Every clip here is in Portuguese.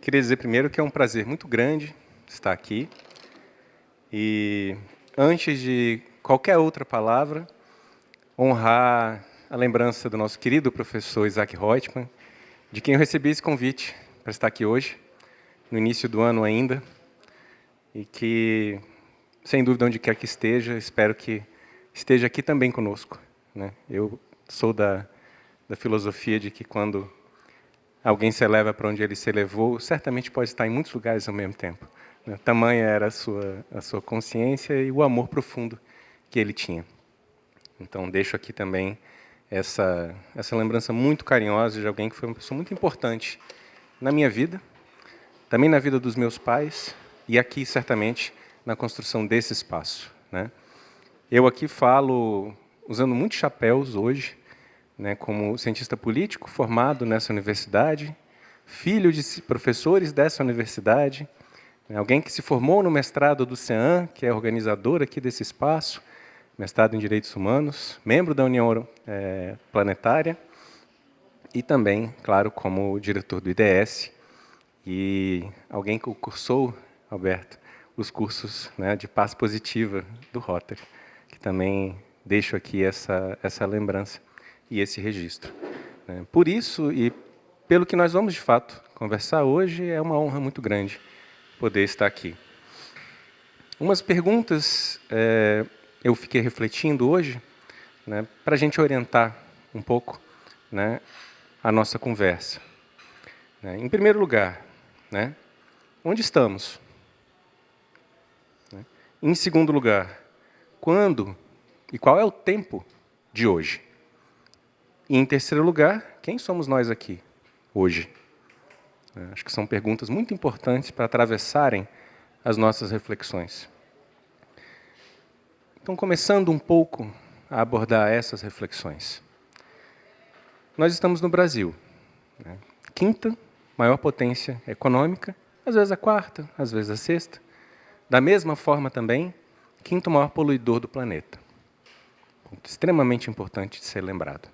queria dizer primeiro que é um prazer muito grande estar aqui. E, antes de qualquer outra palavra, honrar a lembrança do nosso querido professor Isaac Reutemann, de quem eu recebi esse convite para estar aqui hoje, no início do ano ainda, e que, sem dúvida, onde quer que esteja, espero que esteja aqui também conosco, né? Eu sou da filosofia de que quando alguém se eleva para onde ele se elevou, certamente pode estar em muitos lugares ao mesmo tempo, né? Tamanha era a sua consciência e o amor profundo que ele tinha. Então, deixo aqui também essa lembrança muito carinhosa de alguém que foi uma pessoa muito importante na minha vida, também na vida dos meus pais, e aqui, certamente, na construção desse espaço, né? Eu aqui falo usando muitos chapéus hoje, né, como cientista político formado nessa universidade, filho de professores dessa universidade, né, alguém que se formou no mestrado do CEAM, que é organizador aqui desse espaço, mestrado em Direitos Humanos, membro da União Planetária, e também, claro, como diretor do IDS, e alguém que cursou, Alberto, os cursos, né, de paz positiva do Rotary, que também deixo aqui essa lembrança e esse registro. Por isso, e pelo que nós vamos, de fato, conversar hoje, é uma honra muito grande poder estar aqui. Umas perguntas eu fiquei refletindo hoje, né, para a gente orientar um pouco, né, a nossa conversa. Em primeiro lugar, né, onde estamos? Em segundo lugar, quando e qual é o tempo de hoje? E, em terceiro lugar, quem somos nós aqui, hoje? Acho que são perguntas muito importantes para atravessarem as nossas reflexões. Então, começando um pouco a abordar essas reflexões. Nós estamos no Brasil, né? Quinta maior potência econômica, às vezes a quarta, às vezes a sexta. Da mesma forma também, quinto maior poluidor do planeta. Ponto extremamente importante de ser lembrado.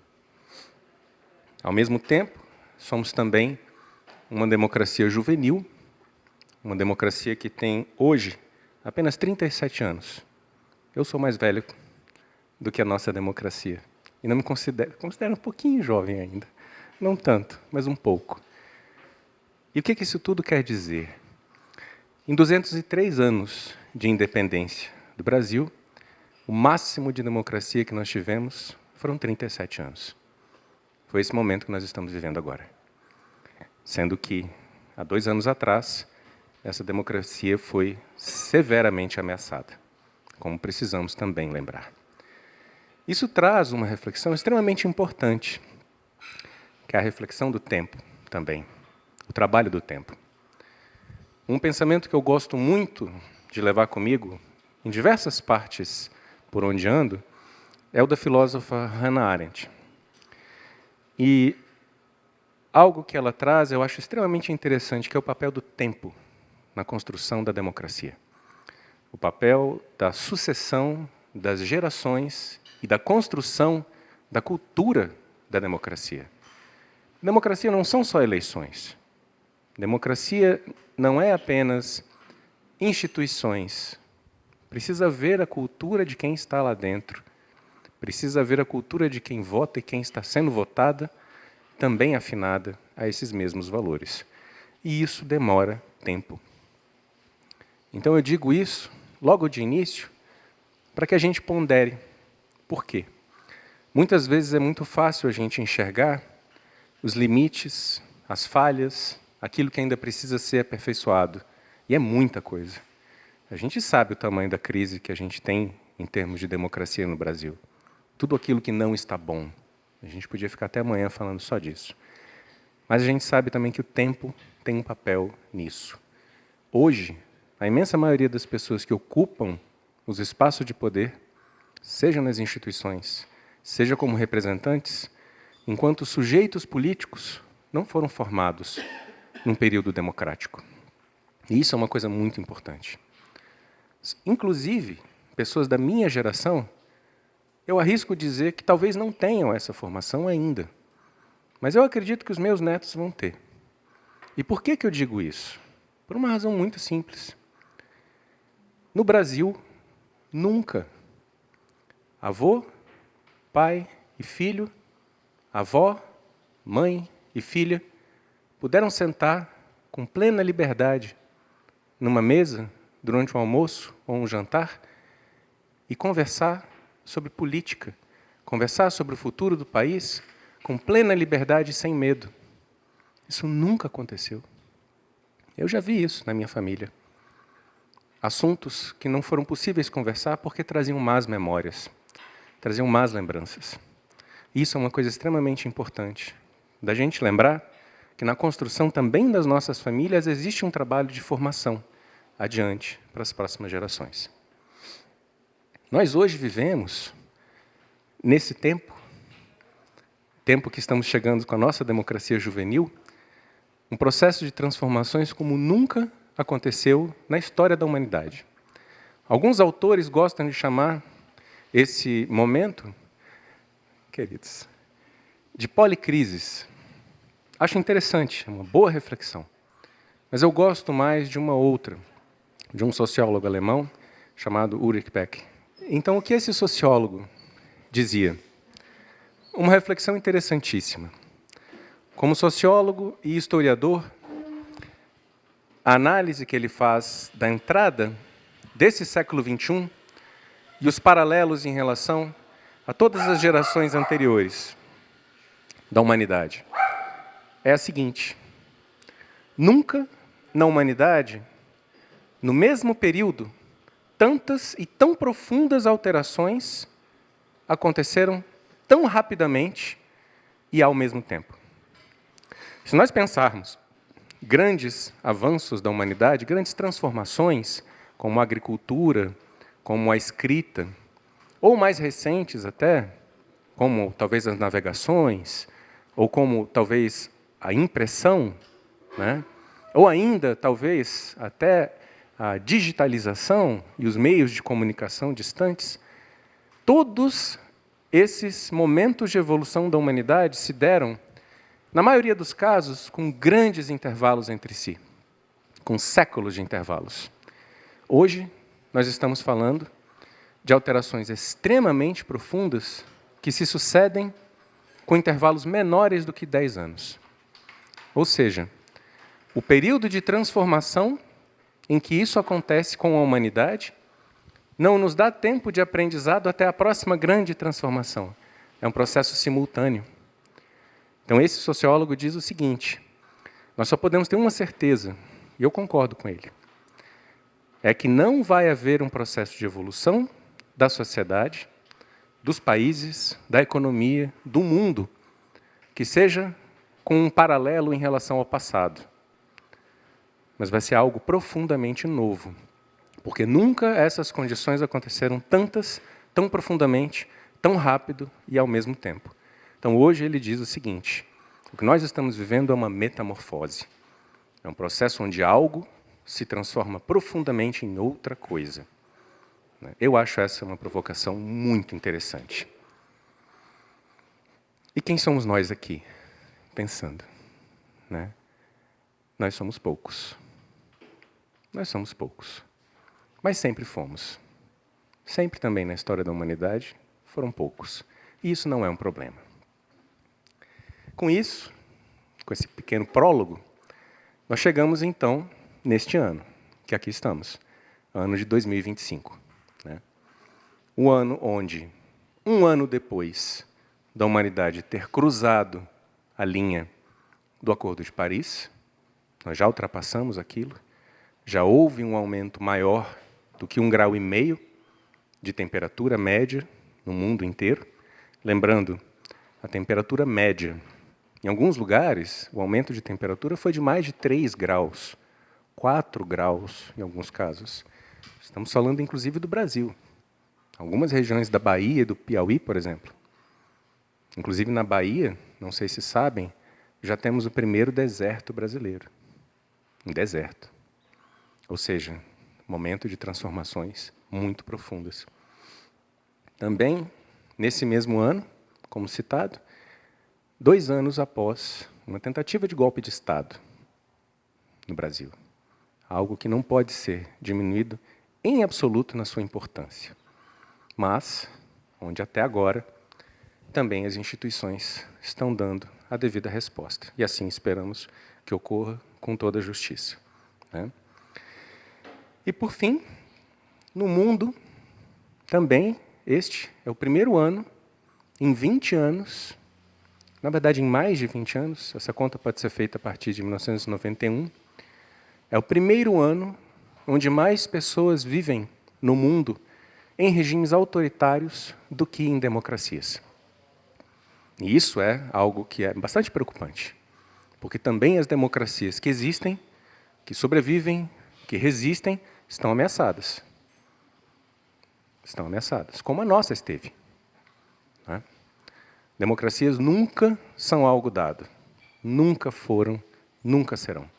Ao mesmo tempo, somos também uma democracia juvenil, uma democracia que tem, hoje, apenas 37 anos. Eu sou mais velho do que a nossa democracia. E não me considero um pouquinho jovem ainda. Não tanto, mas um pouco. E o que isso tudo quer dizer? Em 203 anos de independência do Brasil, o máximo de democracia que nós tivemos foram 37 anos. Foi esse momento que nós estamos vivendo agora. Sendo que, há 2 anos atrás, essa democracia foi severamente ameaçada, como precisamos também lembrar. Isso traz uma reflexão extremamente importante, que é a reflexão do tempo também, o trabalho do tempo. Um pensamento que eu gosto muito de levar comigo, em diversas partes por onde ando, é o da filósofa Hannah Arendt. E algo que ela traz, eu acho extremamente interessante, que é o papel do tempo na construção da democracia. O papel da sucessão das gerações e da construção da cultura da democracia. Democracia não são só eleições. Democracia não é apenas instituições. Precisa ver a cultura de quem está lá dentro. Precisa ver a cultura de quem vota e quem está sendo votada, também afinada a esses mesmos valores. E isso demora tempo. Então eu digo isso, logo de início, para que a gente pondere. Por quê? Muitas vezes é muito fácil a gente enxergar os limites, as falhas, aquilo que ainda precisa ser aperfeiçoado. E é muita coisa. A gente sabe o tamanho da crise que a gente tem em termos de democracia no Brasil. Tudo aquilo que não está bom. A gente podia ficar até amanhã falando só disso. Mas a gente sabe também que o tempo tem um papel nisso. Hoje, a imensa maioria das pessoas que ocupam os espaços de poder, seja nas instituições, seja como representantes, enquanto sujeitos políticos, não foram formados num período democrático. E isso é uma coisa muito importante. Inclusive, pessoas da minha geração, eu arrisco dizer que talvez não tenham essa formação ainda. Mas eu acredito que os meus netos vão ter. E por que eu digo isso? Por uma razão muito simples. No Brasil, nunca avô, pai e filho, avó, mãe e filha puderam sentar com plena liberdade numa mesa durante um almoço ou um jantar e conversar sobre política, conversar sobre o futuro do país com plena liberdade e sem medo. Isso nunca aconteceu. Eu já vi isso na minha família. Assuntos que não foram possíveis conversar porque traziam más memórias, traziam más lembranças. Isso é uma coisa extremamente importante, da gente lembrar que na construção também das nossas famílias existe um trabalho de formação adiante para as próximas gerações. Nós hoje vivemos, nesse tempo que estamos chegando com a nossa democracia juvenil, um processo de transformações como nunca aconteceu na história da humanidade. Alguns autores gostam de chamar esse momento, queridos, de policrises. Acho interessante, é uma boa reflexão. Mas eu gosto mais de uma outra, de um sociólogo alemão chamado Ulrich Beck. Então, o que esse sociólogo dizia? Uma reflexão interessantíssima. Como sociólogo e historiador, a análise que ele faz da entrada desse século XXI e os paralelos em relação a todas as gerações anteriores da humanidade é a seguinte: nunca na humanidade, no mesmo período, tantas e tão profundas alterações aconteceram tão rapidamente e ao mesmo tempo. Se nós pensarmos grandes avanços da humanidade, grandes transformações, como a agricultura, como a escrita, ou mais recentes até, como talvez as navegações, ou como talvez a impressão, né? Ou ainda talvez até a digitalização e os meios de comunicação distantes, todos esses momentos de evolução da humanidade se deram, na maioria dos casos, com grandes intervalos entre si, com séculos de intervalos. Hoje, nós estamos falando de alterações extremamente profundas que se sucedem com intervalos menores do que 10 anos. Ou seja, o período de transformação em que isso acontece com a humanidade não nos dá tempo de aprendizado até a próxima grande transformação. É um processo simultâneo. Então, esse sociólogo diz o seguinte: nós só podemos ter uma certeza, e eu concordo com ele, é que não vai haver um processo de evolução da sociedade, dos países, da economia, do mundo, que seja com um paralelo em relação ao passado. Mas vai ser algo profundamente novo, porque nunca essas condições aconteceram tantas, tão profundamente, tão rápido e ao mesmo tempo. Então, hoje ele diz o seguinte: o que nós estamos vivendo é uma metamorfose. É um processo onde algo se transforma profundamente em outra coisa. Eu acho essa uma provocação muito interessante. E quem somos nós aqui, pensando? Né? Nós somos poucos. Nós somos poucos. Mas sempre fomos. Sempre também na história da humanidade foram poucos. E isso não é um problema. Com isso, com esse pequeno prólogo, nós chegamos então neste ano, que aqui estamos, ano de 2025. Né? O ano onde, um ano depois da humanidade ter cruzado a linha do Acordo de Paris, nós já ultrapassamos aquilo, já houve um aumento maior do que 1,5 graus de temperatura média no mundo inteiro. Lembrando, a temperatura média, em alguns lugares, o aumento de temperatura foi de mais de 3 graus, 4 graus em alguns casos. Estamos falando, inclusive, do Brasil. Algumas regiões da Bahia e do Piauí, por exemplo. Inclusive, na Bahia, não sei se sabem, já temos o primeiro deserto brasileiro. Um deserto. Ou seja, momento de transformações muito profundas. Também, nesse mesmo ano, como citado, 2 anos após uma tentativa de golpe de Estado, no Brasil. Algo que não pode ser diminuído em absoluto na sua importância. Mas, onde até agora, também as instituições estão dando a devida resposta. E assim esperamos que ocorra com toda a justiça, né? E, por fim, no mundo, também, este é o primeiro ano, em 20 anos, na verdade, em mais de 20 anos, essa conta pode ser feita a partir de 1991, é o primeiro ano onde mais pessoas vivem no mundo em regimes autoritários do que em democracias. E isso é algo que é bastante preocupante, porque também as democracias que existem, que sobrevivem, que resistem, estão ameaçadas. Estão ameaçadas, como a nossa esteve, né? Democracias nunca são algo dado. Nunca foram, nunca serão.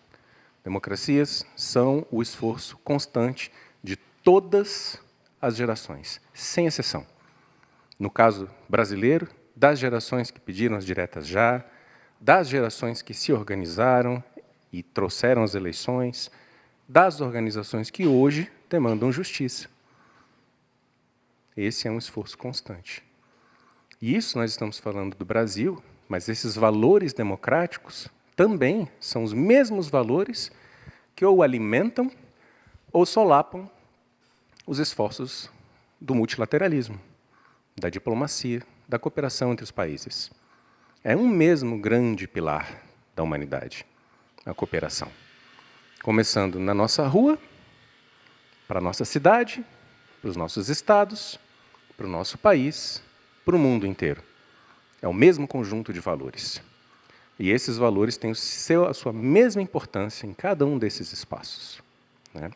Democracias são o esforço constante de todas as gerações, sem exceção. No caso brasileiro, das gerações que pediram as diretas já, das gerações que se organizaram e trouxeram as eleições, das organizações que hoje demandam justiça. Esse é um esforço constante. E isso nós estamos falando do Brasil, mas esses valores democráticos também são os mesmos valores que ou alimentam ou solapam os esforços do multilateralismo, da diplomacia, da cooperação entre os países. É um mesmo grande pilar da humanidade, a cooperação. Começando na nossa rua, para a nossa cidade, para os nossos estados, para o nosso país, para o mundo inteiro. É o mesmo conjunto de valores. E esses valores têm a sua mesma importância em cada um desses espaços, né?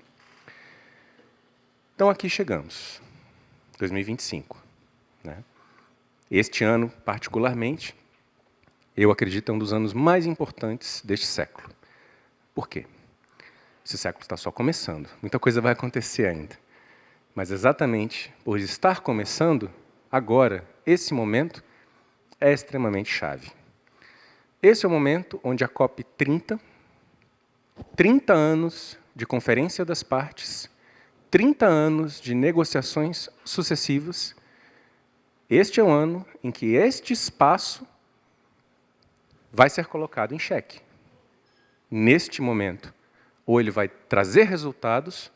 Então, aqui chegamos, 2025. Né? Este ano, particularmente, eu acredito, é um dos anos mais importantes deste século. Por quê? Esse século está só começando. Muita coisa vai acontecer ainda. Mas exatamente por estar começando, agora, esse momento, é extremamente chave. Esse é o momento onde a COP30, 30 anos de Conferência das Partes, 30 anos de negociações sucessivas, este é o ano em que este espaço vai ser colocado em xeque. Neste momento, ou ele vai trazer resultados,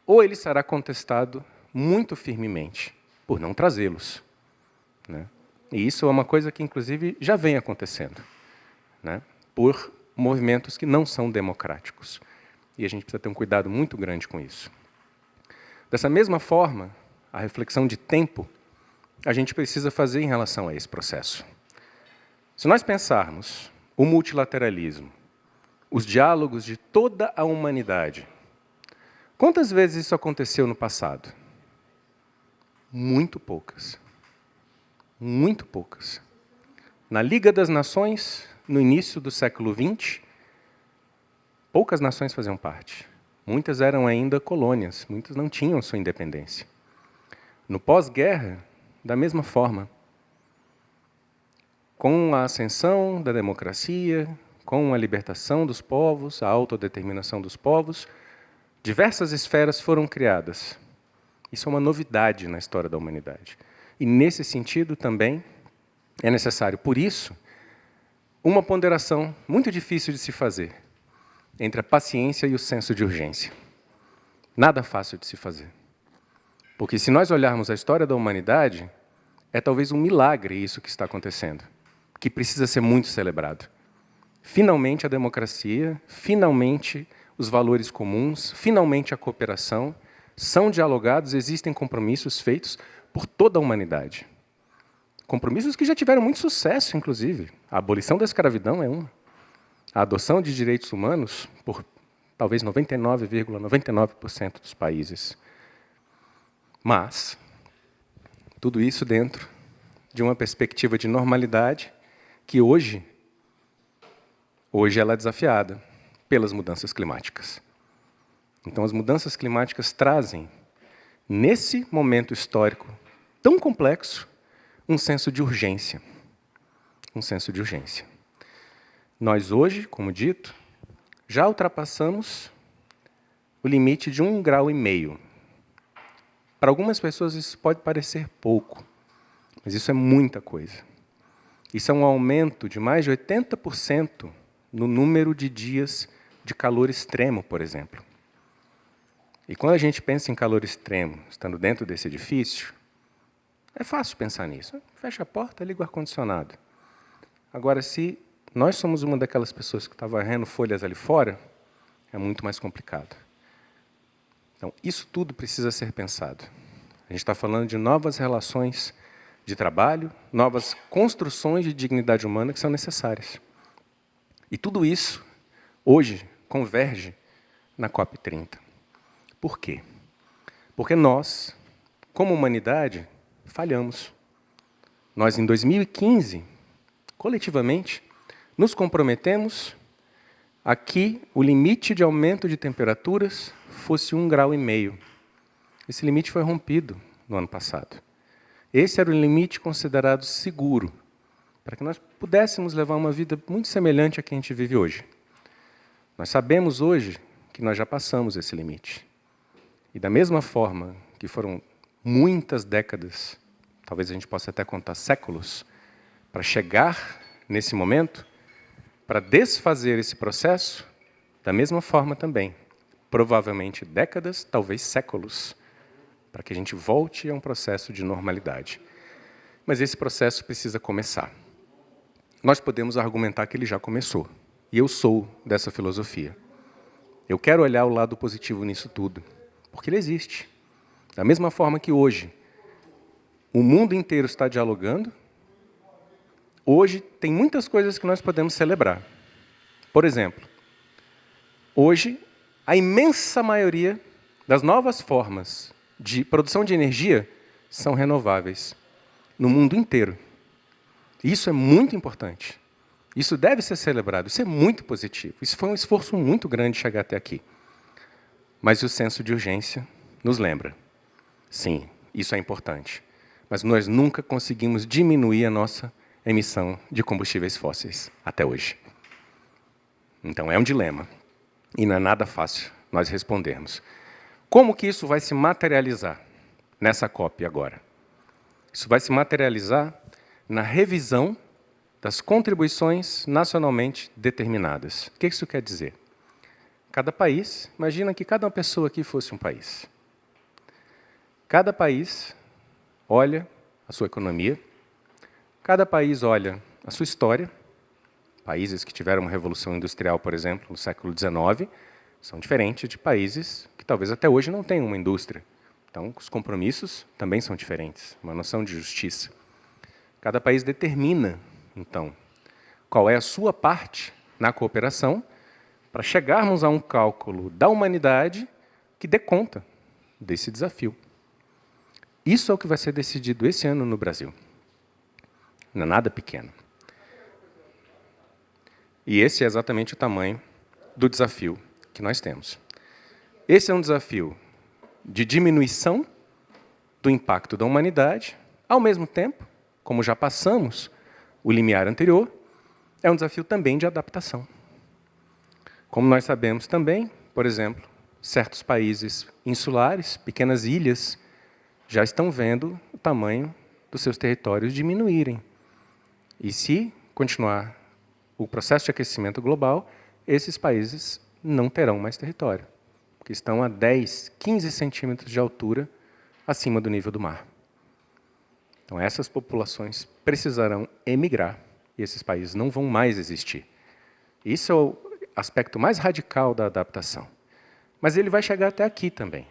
ou ele será contestado muito firmemente por não trazê-los, né? E isso é uma coisa que, inclusive, já vem acontecendo, né? Por movimentos que não são democráticos. E a gente precisa ter um cuidado muito grande com isso. Dessa mesma forma, a reflexão de tempo a gente precisa fazer em relação a esse processo. Se nós pensarmos o multilateralismo, os diálogos de toda a humanidade, quantas vezes isso aconteceu no passado? Muito poucas. Muito poucas. Na Liga das Nações, no início do século XX, poucas nações faziam parte. Muitas eram ainda colônias, muitas não tinham sua independência. No pós-guerra, da mesma forma, com a ascensão da democracia, com a libertação dos povos, a autodeterminação dos povos, diversas esferas foram criadas. Isso é uma novidade na história da humanidade. E, nesse sentido, também é necessário, por isso, uma ponderação muito difícil de se fazer entre a paciência e o senso de urgência. Nada fácil de se fazer. Porque, se nós olharmos a história da humanidade, é talvez um milagre isso que está acontecendo, que precisa ser muito celebrado. Finalmente a democracia, finalmente os valores comuns, finalmente a cooperação são dialogados, existem compromissos feitos por toda a humanidade. Compromissos que já tiveram muito sucesso, inclusive. A abolição da escravidão é uma. A adoção de direitos humanos por talvez 99,99% dos países. Mas tudo isso dentro de uma perspectiva de normalidade que hoje ela é desafiada pelas mudanças climáticas. Então, as mudanças climáticas trazem, nesse momento histórico tão complexo, um senso de urgência. Um senso de urgência. Nós hoje, como dito, já ultrapassamos o limite de 1,5 graus. Para algumas pessoas isso pode parecer pouco, mas isso é muita coisa. Isso é um aumento de mais de 80% no número de dias de calor extremo, por exemplo. E quando a gente pensa em calor extremo, estando dentro desse edifício, é fácil pensar nisso. Fecha a porta, liga o ar-condicionado. Agora, se nós somos uma daquelas pessoas que está varrendo folhas ali fora, é muito mais complicado. Então, isso tudo precisa ser pensado. A gente está falando de novas relações de trabalho, novas construções de dignidade humana que são necessárias. E tudo isso, hoje, converge na COP30. Por quê? Porque nós, como humanidade, falhamos. Nós, em 2015, coletivamente, nos comprometemos a que o limite de aumento de temperaturas fosse 1,5 graus. Esse limite foi rompido no ano passado. Esse era o limite considerado seguro, para que nós pudéssemos levar uma vida muito semelhante à que a gente vive hoje. Nós sabemos hoje que nós já passamos esse limite. E da mesma forma que foram muitas décadas, talvez a gente possa até contar séculos, para chegar nesse momento, para desfazer esse processo, da mesma forma também, provavelmente décadas, talvez séculos, para que a gente volte a um processo de normalidade. Mas esse processo precisa começar. Nós podemos argumentar que ele já começou, e eu sou dessa filosofia. Eu quero olhar o lado positivo nisso tudo, porque ele existe. Da mesma forma que hoje o mundo inteiro está dialogando, hoje tem muitas coisas que nós podemos celebrar. Por exemplo, hoje a imensa maioria das novas formas de produção de energia são renováveis no mundo inteiro. Isso é muito importante. Isso deve ser celebrado, isso é muito positivo. Isso foi um esforço muito grande chegar até aqui. Mas o senso de urgência nos lembra. Sim, isso é importante. Mas nós nunca conseguimos diminuir a nossa emissão de combustíveis fósseis até hoje. Então é um dilema. E não é nada fácil nós respondermos. Como que isso vai se materializar nessa COP agora? Isso vai se materializar na revisão das contribuições nacionalmente determinadas. O que isso quer dizer? Cada país, imagina que cada pessoa aqui fosse um país. Cada país olha a sua economia, cada país olha a sua história. Países que tiveram uma revolução industrial, por exemplo, no século XIX, são diferentes de países que talvez até hoje não tenham uma indústria. Então, os compromissos também são diferentes, uma noção de justiça. Cada país determina, então, qual é a sua parte na cooperação para chegarmos a um cálculo da humanidade que dê conta desse desafio. Isso é o que vai ser decidido esse ano no Brasil. Não é nada pequeno. E esse é exatamente o tamanho do desafio que nós temos. Esse é um desafio de diminuição do impacto da humanidade, ao mesmo tempo, como já passamos o limiar anterior, é um desafio também de adaptação. Como nós sabemos também, por exemplo, certos países insulares, pequenas ilhas, já estão vendo o tamanho dos seus territórios diminuírem. E se continuar o processo de aquecimento global, esses países não terão mais território, porque estão a 10, 15 centímetros de altura acima do nível do mar. Então, essas populações precisarão emigrar, e esses países não vão mais existir. Isso é o aspecto mais radical da adaptação. Mas ele vai chegar até aqui também.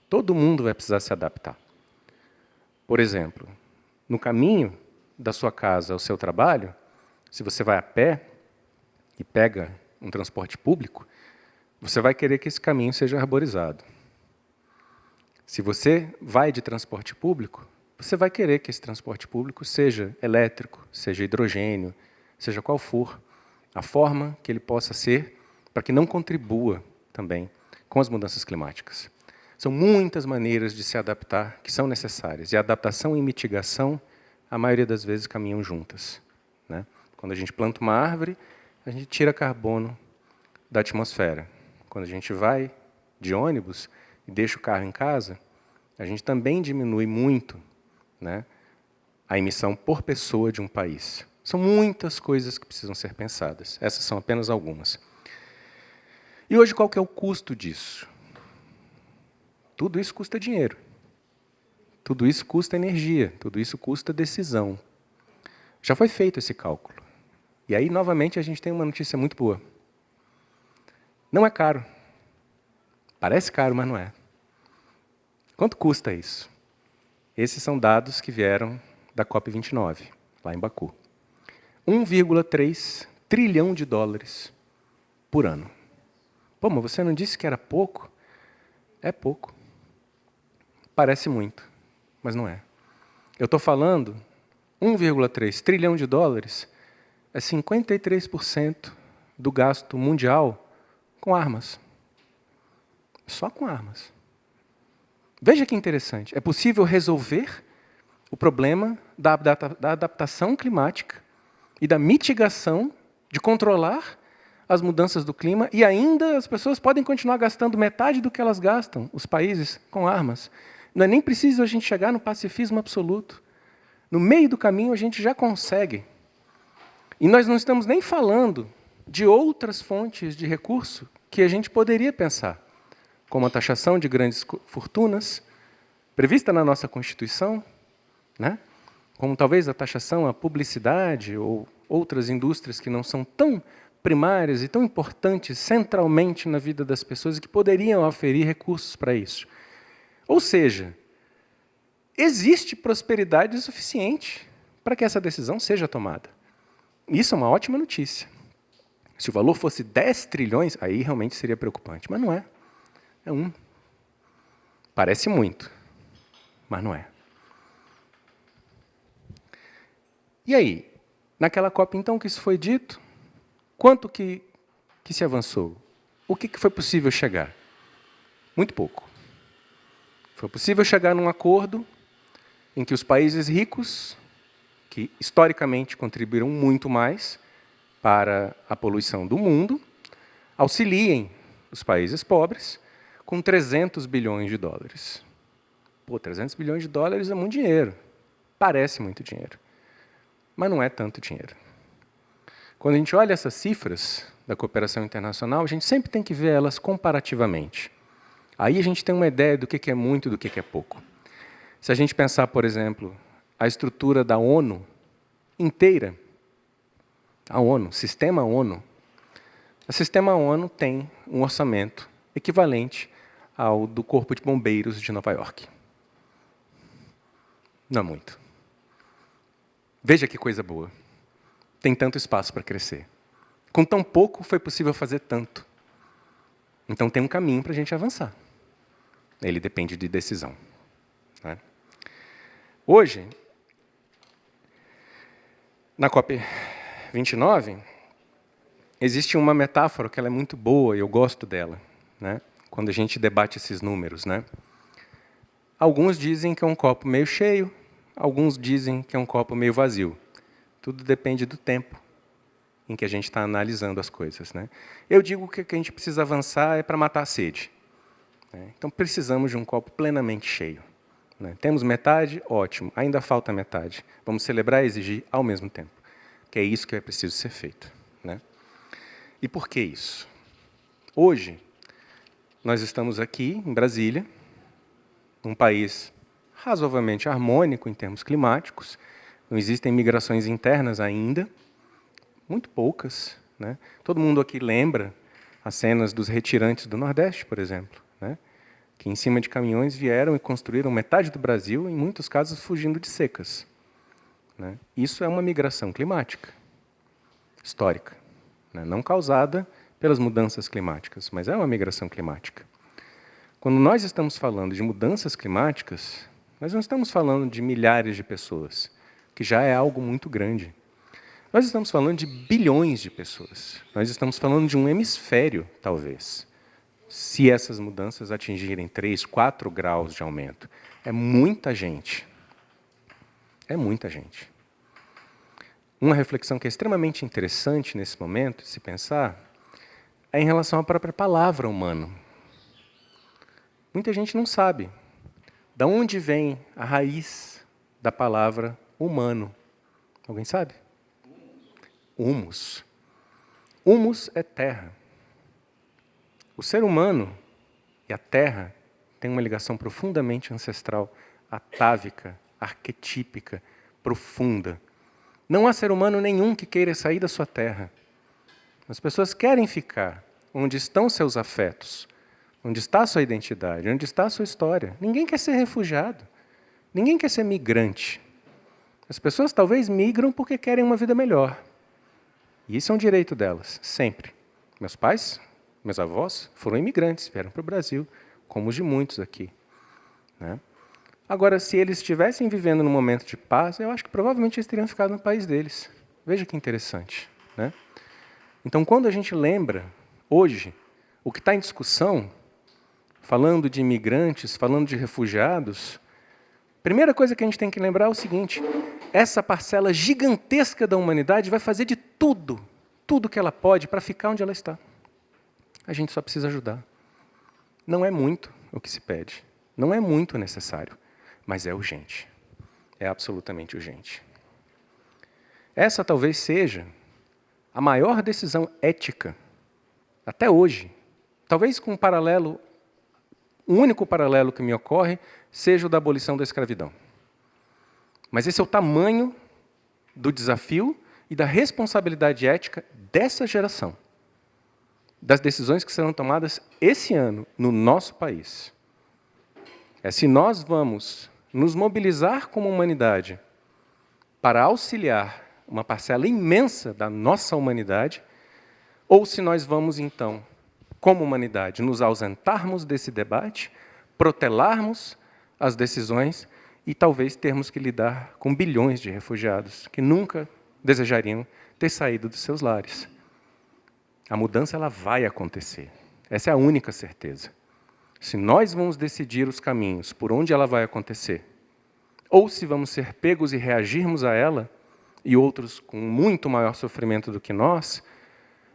Todo mundo vai precisar se adaptar. Por exemplo, no caminho da sua casa ao seu trabalho, se você vai a pé e pega um transporte público, você vai querer que esse caminho seja arborizado. Se você vai de transporte público, você vai querer que esse transporte público seja elétrico, seja hidrogênio, seja qual for a forma que ele possa ser, para que não contribua também com as mudanças climáticas. São muitas maneiras de se adaptar que são necessárias, e a adaptação e mitigação, a maioria das vezes, caminham juntas, né? Quando a gente planta uma árvore, a gente tira carbono da atmosfera. Quando a gente vai de ônibus e deixa o carro em casa, a gente também diminui muito, né, a emissão por pessoa de um país. São muitas coisas que precisam ser pensadas. Essas são apenas algumas. E hoje, qual que é o custo disso? Tudo isso custa dinheiro. Tudo isso custa energia. Tudo isso custa decisão. Já foi feito esse cálculo. E aí, novamente, a gente tem uma notícia muito boa. Não é caro. Parece caro, mas não é. Quanto custa isso? Esses são dados que vieram da COP29, lá em Baku. 1,3 trilhão de dólares por ano. Pô, mas você não disse que era pouco? É pouco. Parece muito, mas não é. Eu estou falando 1,3 trilhão de dólares é 53% do gasto mundial com armas. Só com armas. Veja que interessante. É possível resolver o problema da adaptação climática e da mitigação, de controlar as mudanças do clima, e ainda as pessoas podem continuar gastando metade do que elas gastam, os países, com armas. Não é nem preciso a gente chegar no pacifismo absoluto. No meio do caminho a gente já consegue. E nós não estamos nem falando de outras fontes de recurso que a gente poderia pensar, como a taxação de grandes fortunas, prevista na nossa Constituição, né? Como talvez a taxação à publicidade ou outras indústrias que não são tão primárias e tão importantes centralmente na vida das pessoas e que poderiam oferir recursos para isso. Ou seja, existe prosperidade suficiente para que essa decisão seja tomada. Isso é uma ótima notícia. Se o valor fosse 10 trilhões, aí realmente seria preocupante, mas não é. É 1. Parece muito, mas não é. E aí, naquela COP, então, que isso foi dito, quanto que se avançou? O que foi possível chegar? Muito pouco. Foi possível chegar num acordo em que os países ricos, que historicamente contribuíram muito mais para a poluição do mundo, auxiliem os países pobres com 300 bilhões de dólares. Pô, 300 bilhões de dólares é muito dinheiro. Parece muito dinheiro. Mas não é tanto dinheiro. Quando a gente olha essas cifras da cooperação internacional, a gente sempre tem que ver elas comparativamente. Aí a gente tem uma ideia do que é muito e do que é pouco. Se a gente pensar, por exemplo, a estrutura da ONU inteira, a ONU, sistema ONU, o sistema ONU tem um orçamento equivalente ao do Corpo de Bombeiros de Nova York. Não é muito. Veja que coisa boa. Tem tanto espaço para crescer. Com tão pouco foi possível fazer tanto. Então tem um caminho para a gente avançar. Ele depende de decisão. Né? Hoje, na COP29, existe uma metáfora que ela é muito boa e eu gosto dela, né? Quando a gente debate esses números. Né? Alguns dizem que é um copo meio cheio, alguns dizem que é um copo meio vazio. Tudo depende do tempo em que a gente está analisando as coisas. Né? Eu digo que o que a gente precisa avançar é para matar a sede. Né? Então, precisamos de um copo plenamente cheio. Né? Temos metade? Ótimo. Ainda falta metade. Vamos celebrar e exigir ao mesmo tempo. Que é isso que é preciso ser feito. Né? E por que isso? Hoje, nós estamos aqui, em Brasília, um país razoavelmente harmônico em termos climáticos. Não existem migrações internas ainda, muito poucas. Né? Todo mundo aqui lembra as cenas dos retirantes do Nordeste, por exemplo, né? Que em cima de caminhões vieram e construíram metade do Brasil, em muitos casos fugindo de secas. Né? Isso é uma migração climática, histórica, né? Não causada pelas mudanças climáticas, mas é uma migração climática. Quando nós estamos falando de mudanças climáticas, nós não estamos falando de milhares de pessoas, que já é algo muito grande. Nós estamos falando de bilhões de pessoas. Nós estamos falando de um hemisfério, talvez, se essas mudanças atingirem 3, 4 graus de aumento. É muita gente. É muita gente. Uma reflexão que é extremamente interessante nesse momento, se pensar, é em relação à própria palavra humano. Muita gente não sabe de onde vem a raiz da palavra humano. Alguém sabe? Humus. Humus é terra. O ser humano e a terra têm uma ligação profundamente ancestral, atávica, arquetípica, profunda. Não há ser humano nenhum que queira sair da sua terra. As pessoas querem ficar onde estão seus afetos, onde está a sua identidade, onde está a sua história. Ninguém quer ser refugiado. Ninguém quer ser migrante. As pessoas talvez migram porque querem uma vida melhor. E isso é um direito delas, sempre. Meus pais, meus avós foram imigrantes, vieram para o Brasil, como os de muitos aqui, né? Agora, se eles estivessem vivendo num momento de paz, eu acho que provavelmente eles teriam ficado no país deles. Veja que interessante, né? Então, quando a gente lembra, hoje, o que está em discussão, falando de imigrantes, falando de refugiados, a primeira coisa que a gente tem que lembrar é o seguinte: essa parcela gigantesca da humanidade vai fazer de tudo que ela pode para ficar onde ela está. A gente só precisa ajudar. Não é muito o que se pede, não é muito necessário, mas é urgente. É absolutamente urgente. Essa talvez seja a maior decisão ética até hoje. Talvez com um único paralelo que me ocorre seja o da abolição da escravidão. Mas esse é o tamanho do desafio e da responsabilidade ética dessa geração, das decisões que serão tomadas esse ano no nosso país. É se nós vamos nos mobilizar como humanidade para auxiliar uma parcela imensa da nossa humanidade, ou se nós vamos, então, como humanidade, nos ausentarmos desse debate, protelarmos as decisões e talvez termos que lidar com bilhões de refugiados que nunca desejariam ter saído dos seus lares. A mudança ela vai acontecer. Essa é a única certeza. Se nós vamos decidir os caminhos por onde ela vai acontecer, ou se vamos ser pegos e reagirmos a ela, e outros com muito maior sofrimento do que nós,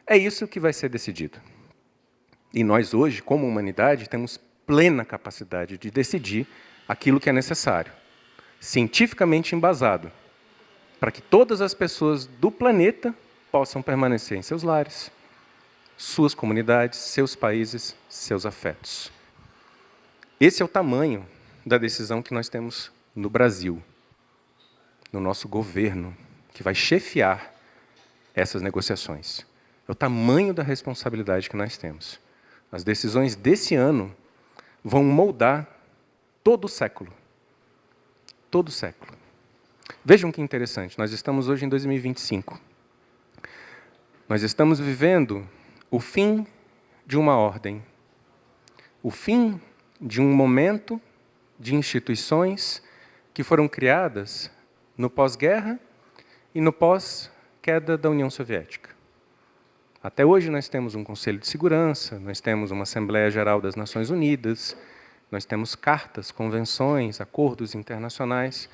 é isso que vai ser decidido. E nós hoje, como humanidade, temos plena capacidade de decidir aquilo que é necessário, cientificamente embasado, para que todas as pessoas do planeta possam permanecer em seus lares, suas comunidades, seus países, seus afetos. Esse é o tamanho da decisão que nós temos no Brasil, no nosso governo, que vai chefiar essas negociações. É o tamanho da responsabilidade que nós temos. As decisões desse ano vão moldar todo o século. Todo o século. Vejam que interessante, nós estamos hoje em 2025. Nós estamos vivendo o fim de uma ordem, o fim de um momento de instituições que foram criadas no pós-guerra e no pós-queda da União Soviética. Até hoje nós temos um Conselho de Segurança, nós temos uma Assembleia Geral das Nações Unidas, nós temos cartas, convenções, acordos internacionais,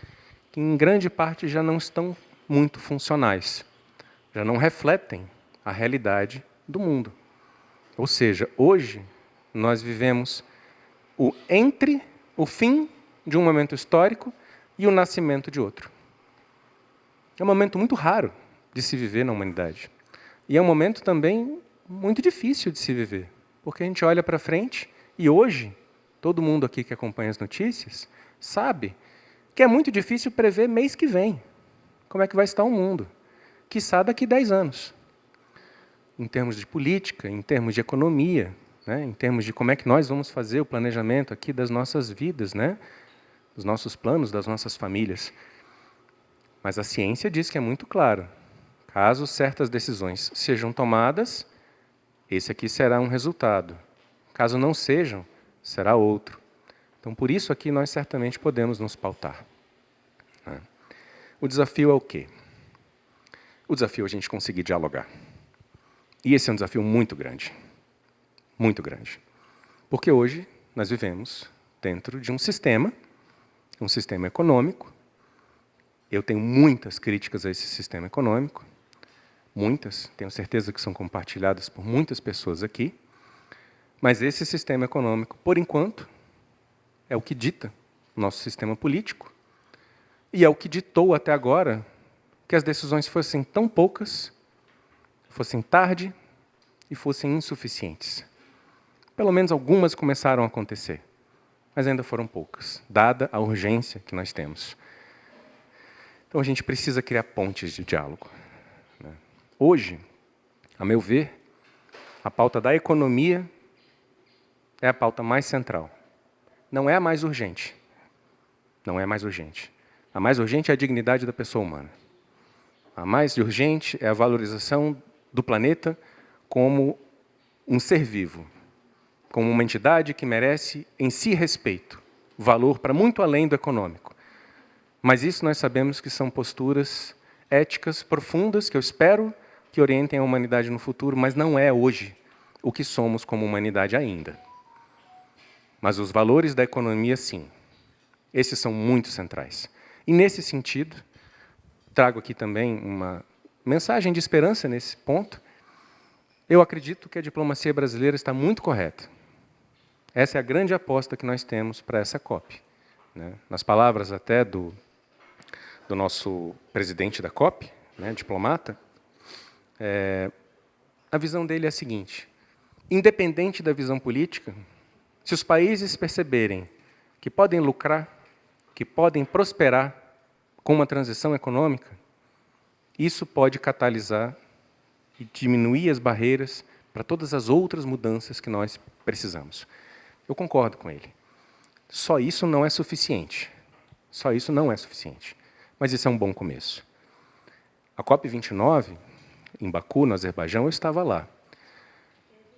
que em grande parte já não estão muito funcionais, já não refletem a realidade do mundo. Ou seja, hoje nós vivemos entre o fim de um momento histórico e o nascimento de outro. É um momento muito raro de se viver na humanidade. E é um momento também muito difícil de se viver, porque a gente olha para frente e hoje, todo mundo aqui que acompanha as notícias sabe que é muito difícil prever mês que vem como é que vai estar o mundo, quiçá daqui 10 anos. Em termos de política, em termos de economia, né, em termos de como é que nós vamos fazer o planejamento aqui das nossas vidas, né, dos nossos planos, das nossas famílias. Mas a ciência diz que é muito claro. Caso certas decisões sejam tomadas, esse aqui será um resultado. Caso não sejam, será outro. Então, por isso aqui nós certamente podemos nos pautar. O desafio é o quê? O desafio é a gente conseguir dialogar. E esse é um desafio muito grande. Muito grande. Porque hoje nós vivemos dentro de um sistema econômico. Eu tenho muitas críticas a esse sistema econômico, muitas, tenho certeza que são compartilhadas por muitas pessoas aqui, mas esse sistema econômico, por enquanto, é o que dita o nosso sistema político e é o que ditou até agora que as decisões fossem tão poucas, fossem tarde e fossem insuficientes. Pelo menos algumas começaram a acontecer, mas ainda foram poucas, dada a urgência que nós temos. Então, a gente precisa criar pontes de diálogo. Hoje, a meu ver, a pauta da economia é a pauta mais central. Não é a mais urgente. Não é a mais urgente. A mais urgente é a dignidade da pessoa humana. A mais urgente é a valorização do planeta como um ser vivo, como uma entidade que merece em si respeito, valor para muito além do econômico. Mas isso nós sabemos que são posturas éticas profundas, que eu espero que orientem a humanidade no futuro, mas não é hoje o que somos como humanidade ainda. Mas os valores da economia, sim. Esses são muito centrais. E, nesse sentido, trago aqui também uma mensagem de esperança nesse ponto. Eu acredito que a diplomacia brasileira está muito correta. Essa é a grande aposta que nós temos para essa COP. Nas palavras até do nosso presidente da COP, diplomata, a visão dele é a seguinte: independente da visão política, se os países perceberem que podem lucrar, que podem prosperar com uma transição econômica, isso pode catalisar e diminuir as barreiras para todas as outras mudanças que nós precisamos. Eu concordo com ele. Só isso não é suficiente. Só isso não é suficiente. Mas isso é um bom começo. A COP29, em Baku, no Azerbaijão, eu estava lá.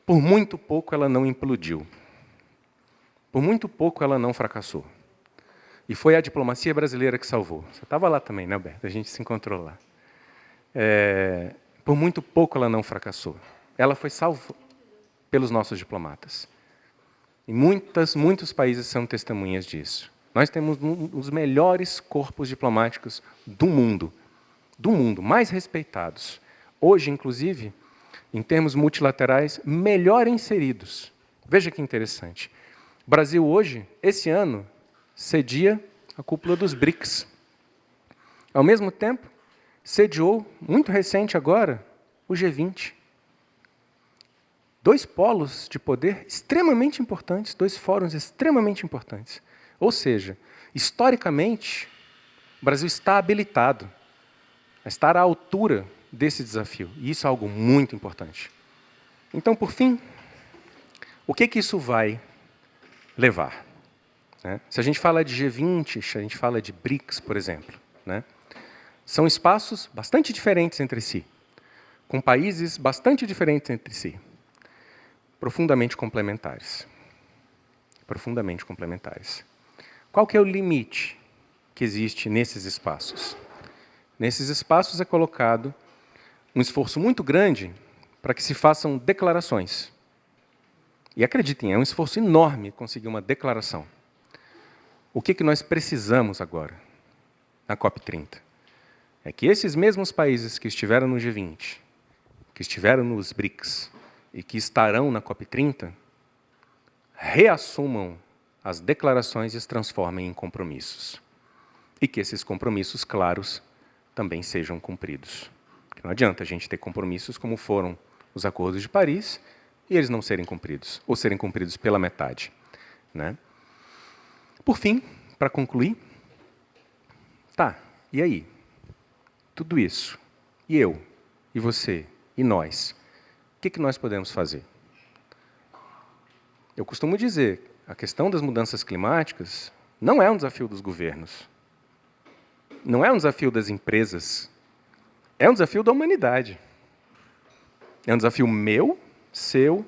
Por muito pouco ela não implodiu. Por muito pouco ela não fracassou. E foi a diplomacia brasileira que salvou. Você estava lá também, né, Alberto? A gente se encontrou lá. Por muito pouco ela não fracassou. Ela foi salva pelos nossos diplomatas. E muitos países são testemunhas disso. Nós temos um dos melhores corpos diplomáticos do mundo, mais respeitados. Hoje, inclusive, em termos multilaterais, melhor inseridos. Veja que interessante. O Brasil hoje, esse ano, cedia a cúpula dos BRICS. Ao mesmo tempo, sediou, muito recente agora, o G20. 2 polos de poder extremamente importantes, 2 fóruns extremamente importantes. Ou seja, historicamente, o Brasil está habilitado a estar à altura desse desafio. E isso é algo muito importante. Então, por fim, o que isso vai levar? Se a gente fala de G20, se a gente fala de BRICS, por exemplo, são espaços bastante diferentes entre si, com países bastante diferentes entre si, profundamente complementares. Profundamente complementares. Qual que é o limite que existe nesses espaços? Nesses espaços é colocado um esforço muito grande para que se façam declarações. E acreditem, é um esforço enorme conseguir uma declaração. O que nós precisamos agora, na COP30? É que esses mesmos países que estiveram no G20, que estiveram nos BRICS e que estarão na COP30, reassumam as declarações e as transformem em compromissos. E que esses compromissos claros também sejam cumpridos. Porque não adianta a gente ter compromissos como foram os acordos de Paris e eles não serem cumpridos, ou serem cumpridos pela metade. Por fim, para concluir, e aí? Tudo isso, e eu, e você, e nós, o que nós podemos fazer? Eu costumo dizer, a questão das mudanças climáticas não é um desafio dos governos, não é um desafio das empresas, é um desafio da humanidade. É um desafio meu, seu,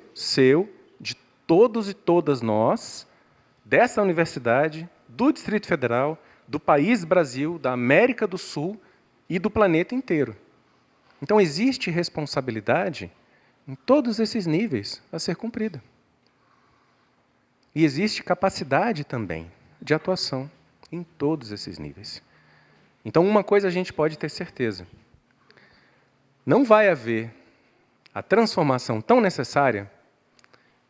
de todos e todas nós, dessa universidade, do Distrito Federal, do país Brasil, da América do Sul e do planeta inteiro. Então, existe responsabilidade em todos esses níveis a ser cumprida. E existe capacidade também de atuação em todos esses níveis. Então, uma coisa a gente pode ter certeza. não vai haver a transformação tão necessária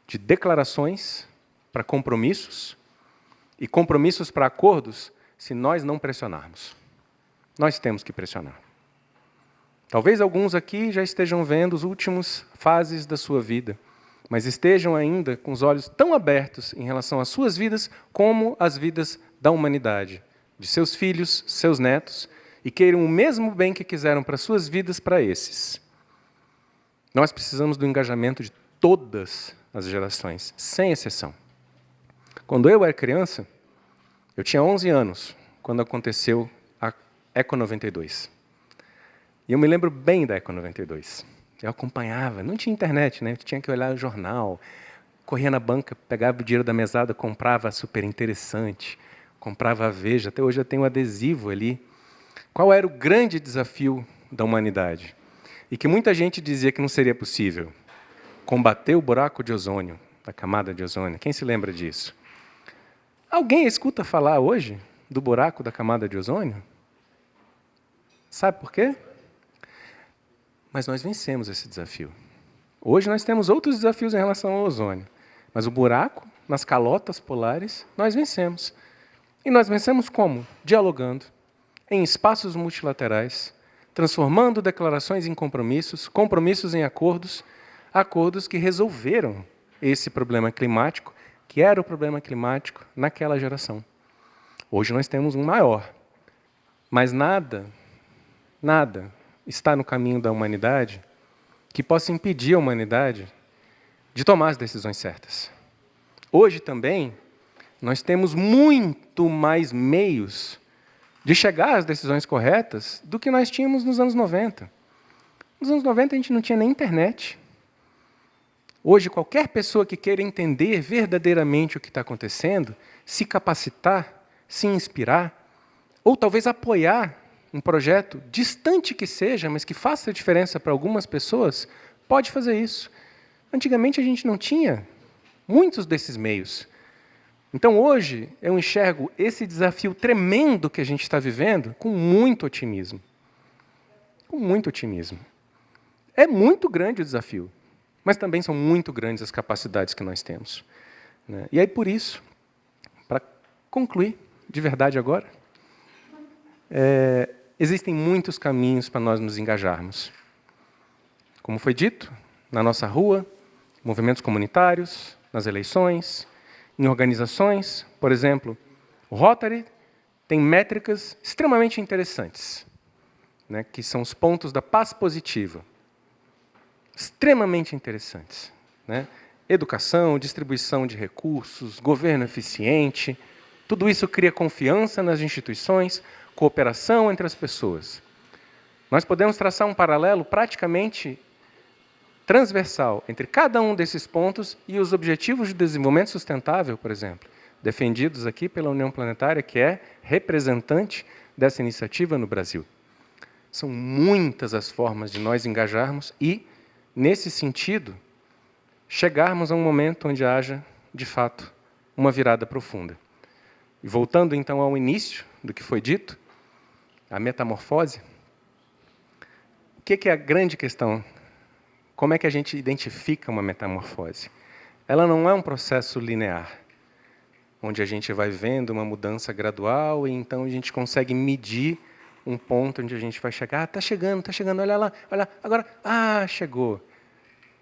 de declarações para compromissos e compromissos para acordos se nós não pressionarmos. Nós temos que pressionar. Talvez alguns aqui já estejam vendo as últimas fases da sua vida, mas estejam ainda com os olhos tão abertos em relação às suas vidas como às vidas da humanidade, de seus filhos, seus netos, e queiram o mesmo bem que quiseram para suas vidas para esses. Nós precisamos do engajamento de todas as gerações, sem exceção. Quando eu era criança, eu tinha 11 anos, quando aconteceu a Eco 92. E eu me lembro bem da Eco 92. Eu acompanhava, não tinha internet, né? Eu tinha que olhar o jornal, corria na banca, pegava o dinheiro da mesada, comprava Super Interessante, comprava a Veja, até hoje eu tenho um adesivo ali. Qual era o grande desafio da humanidade? E que muita gente dizia que não seria possível. Combater o buraco de ozônio, da camada de ozônio. Quem se lembra disso? Alguém escuta falar hoje do buraco da camada de ozônio? Sabe por quê? Mas nós vencemos esse desafio. Hoje nós temos outros desafios em relação ao ozônio. Mas o buraco, nas calotas polares, nós vencemos. E nós vencemos como? Dialogando, em espaços multilaterais, transformando declarações em compromissos, compromissos em acordos, acordos que resolveram esse problema climático, que era o problema climático naquela geração. Hoje nós temos um maior, mas nada está no caminho da humanidade que possa impedir a humanidade de tomar as decisões certas. Hoje também, nós temos muito mais meios de chegar às decisões corretas do que nós tínhamos nos anos 90. Nos anos 90 a gente não tinha nem internet. Hoje, qualquer pessoa que queira entender verdadeiramente o que está acontecendo, se capacitar, se inspirar, ou talvez apoiar um projeto, distante que seja, mas que faça diferença para algumas pessoas, pode fazer isso. Antigamente a gente não tinha muitos desses meios. Então hoje eu enxergo esse desafio tremendo que a gente está vivendo com muito otimismo. Com muito otimismo. É muito grande o desafio, mas também são muito grandes as capacidades que nós temos. E aí, por isso, para concluir de verdade agora, existem muitos caminhos para nós nos engajarmos. Como foi dito, na nossa rua, movimentos comunitários, nas eleições, em organizações, por exemplo, o Rotary tem métricas extremamente interessantes, que são os pontos da paz positiva. Extremamente interessantes. Educação, distribuição de recursos, governo eficiente, tudo isso cria confiança nas instituições, cooperação entre as pessoas. Nós podemos traçar um paralelo praticamente transversal entre cada um desses pontos e os objetivos de desenvolvimento sustentável, por exemplo, defendidos aqui pela União Planetária, que é representante dessa iniciativa no Brasil. São muitas as formas de nós engajarmos e, nesse sentido, chegarmos a um momento onde haja, de fato, uma virada profunda. E voltando, então, ao início do que foi dito, a metamorfose, o que é a grande questão? Como é que a gente identifica uma metamorfose? Ela não é um processo linear, onde a gente vai vendo uma mudança gradual e então a gente consegue medir um ponto onde a gente vai chegar. Está chegando, olha lá, olha, agora, chegou.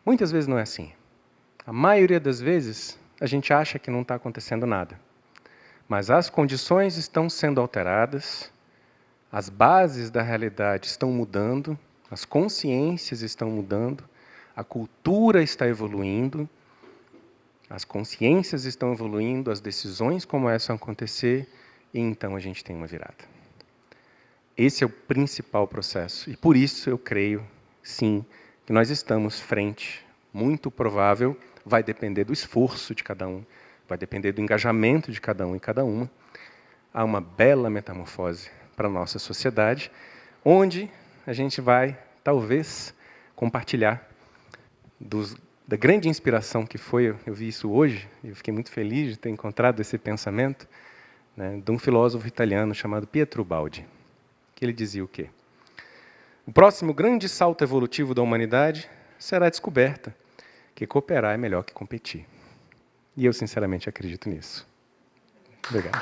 Muitas vezes não é assim. A maioria das vezes, a gente acha que não está acontecendo nada. Mas as condições estão sendo alteradas, as bases da realidade estão mudando, as consciências estão mudando, a cultura está evoluindo, as consciências estão evoluindo, as decisões começam a acontecer, e então a gente tem uma virada. Esse é o principal processo. E por isso eu creio, sim, que nós estamos frente, muito provável, vai depender do esforço de cada um, vai depender do engajamento de cada um e cada uma, a uma bela metamorfose para a nossa sociedade, onde a gente vai, talvez, compartilhar da grande inspiração que foi, eu vi isso hoje, e eu fiquei muito feliz de ter encontrado esse pensamento, de um filósofo italiano chamado Pietro Baldi, que ele dizia o quê? O próximo grande salto evolutivo da humanidade será a descoberta que cooperar é melhor que competir. E eu, sinceramente, acredito nisso. Obrigado.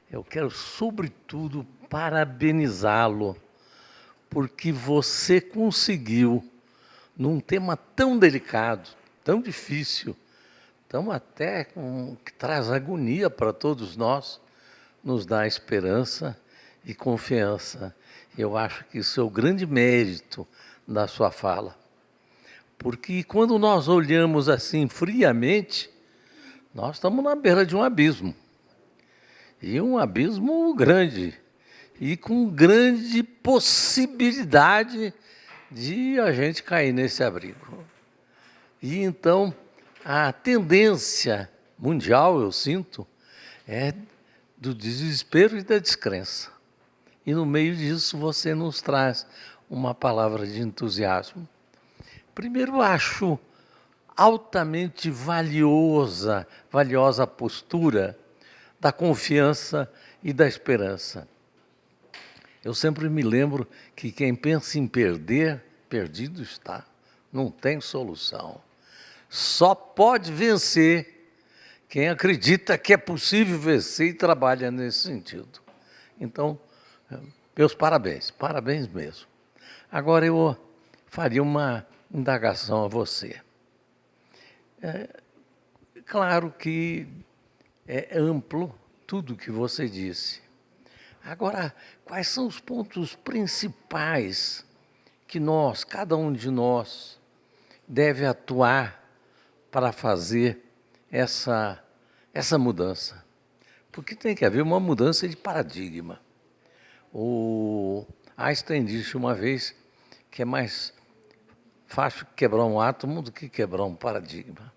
Eu quero, sobretudo, parabenizá-lo, porque você conseguiu, num tema tão delicado, tão difícil, tão até que traz agonia para todos nós, nos dar esperança e confiança. Eu acho que isso é o grande mérito da sua fala. Porque quando nós olhamos assim friamente, nós estamos na beira de um abismo. E um abismo grande. E com grande possibilidade de a gente cair nesse abrigo. E então, a tendência mundial, eu sinto, é do desespero e da descrença. E no meio disso você nos traz uma palavra de entusiasmo. Primeiro, acho altamente valiosa a postura da confiança e da esperança. Eu sempre me lembro que quem pensa em perder, perdido está. Não tem solução. Só pode vencer quem acredita que é possível vencer e trabalha nesse sentido. Então, meus parabéns, parabéns mesmo. Agora eu faria uma indagação a você. Claro que é amplo tudo o que você disse. Agora, quais são os pontos principais que nós, cada um de nós, deve atuar para fazer essa mudança? Porque tem que haver uma mudança de paradigma. O Einstein disse uma vez que é mais fácil quebrar um átomo do que quebrar um paradigma.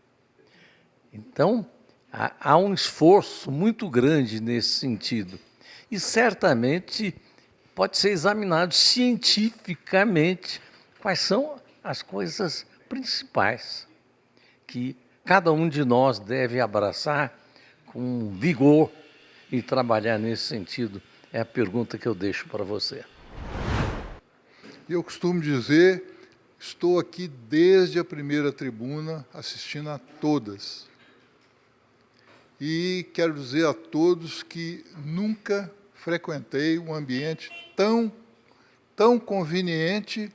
Então, há um esforço muito grande nesse sentido. E certamente pode ser examinado cientificamente quais são as coisas principais que cada um de nós deve abraçar com vigor e trabalhar nesse sentido. É a pergunta que eu deixo para você. Eu costumo dizer, estou aqui desde a primeira tribuna, assistindo a todas. E quero dizer a todos que nunca frequentei um ambiente tão conveniente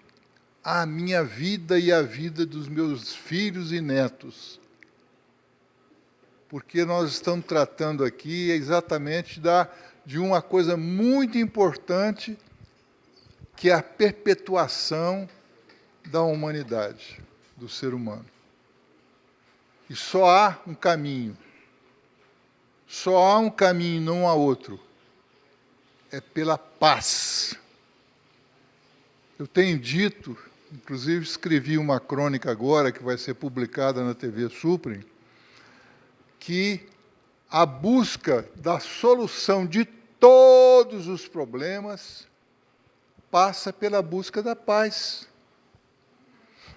à minha vida e à vida dos meus filhos e netos. Porque nós estamos tratando aqui exatamente de uma coisa muito importante, que é a perpetuação da humanidade, do ser humano. E só há um caminho. Só há um caminho, não há outro. É pela paz. Eu tenho dito, inclusive escrevi uma crônica agora, que vai ser publicada na TV Suprem, que a busca da solução de todos os problemas passa pela busca da paz.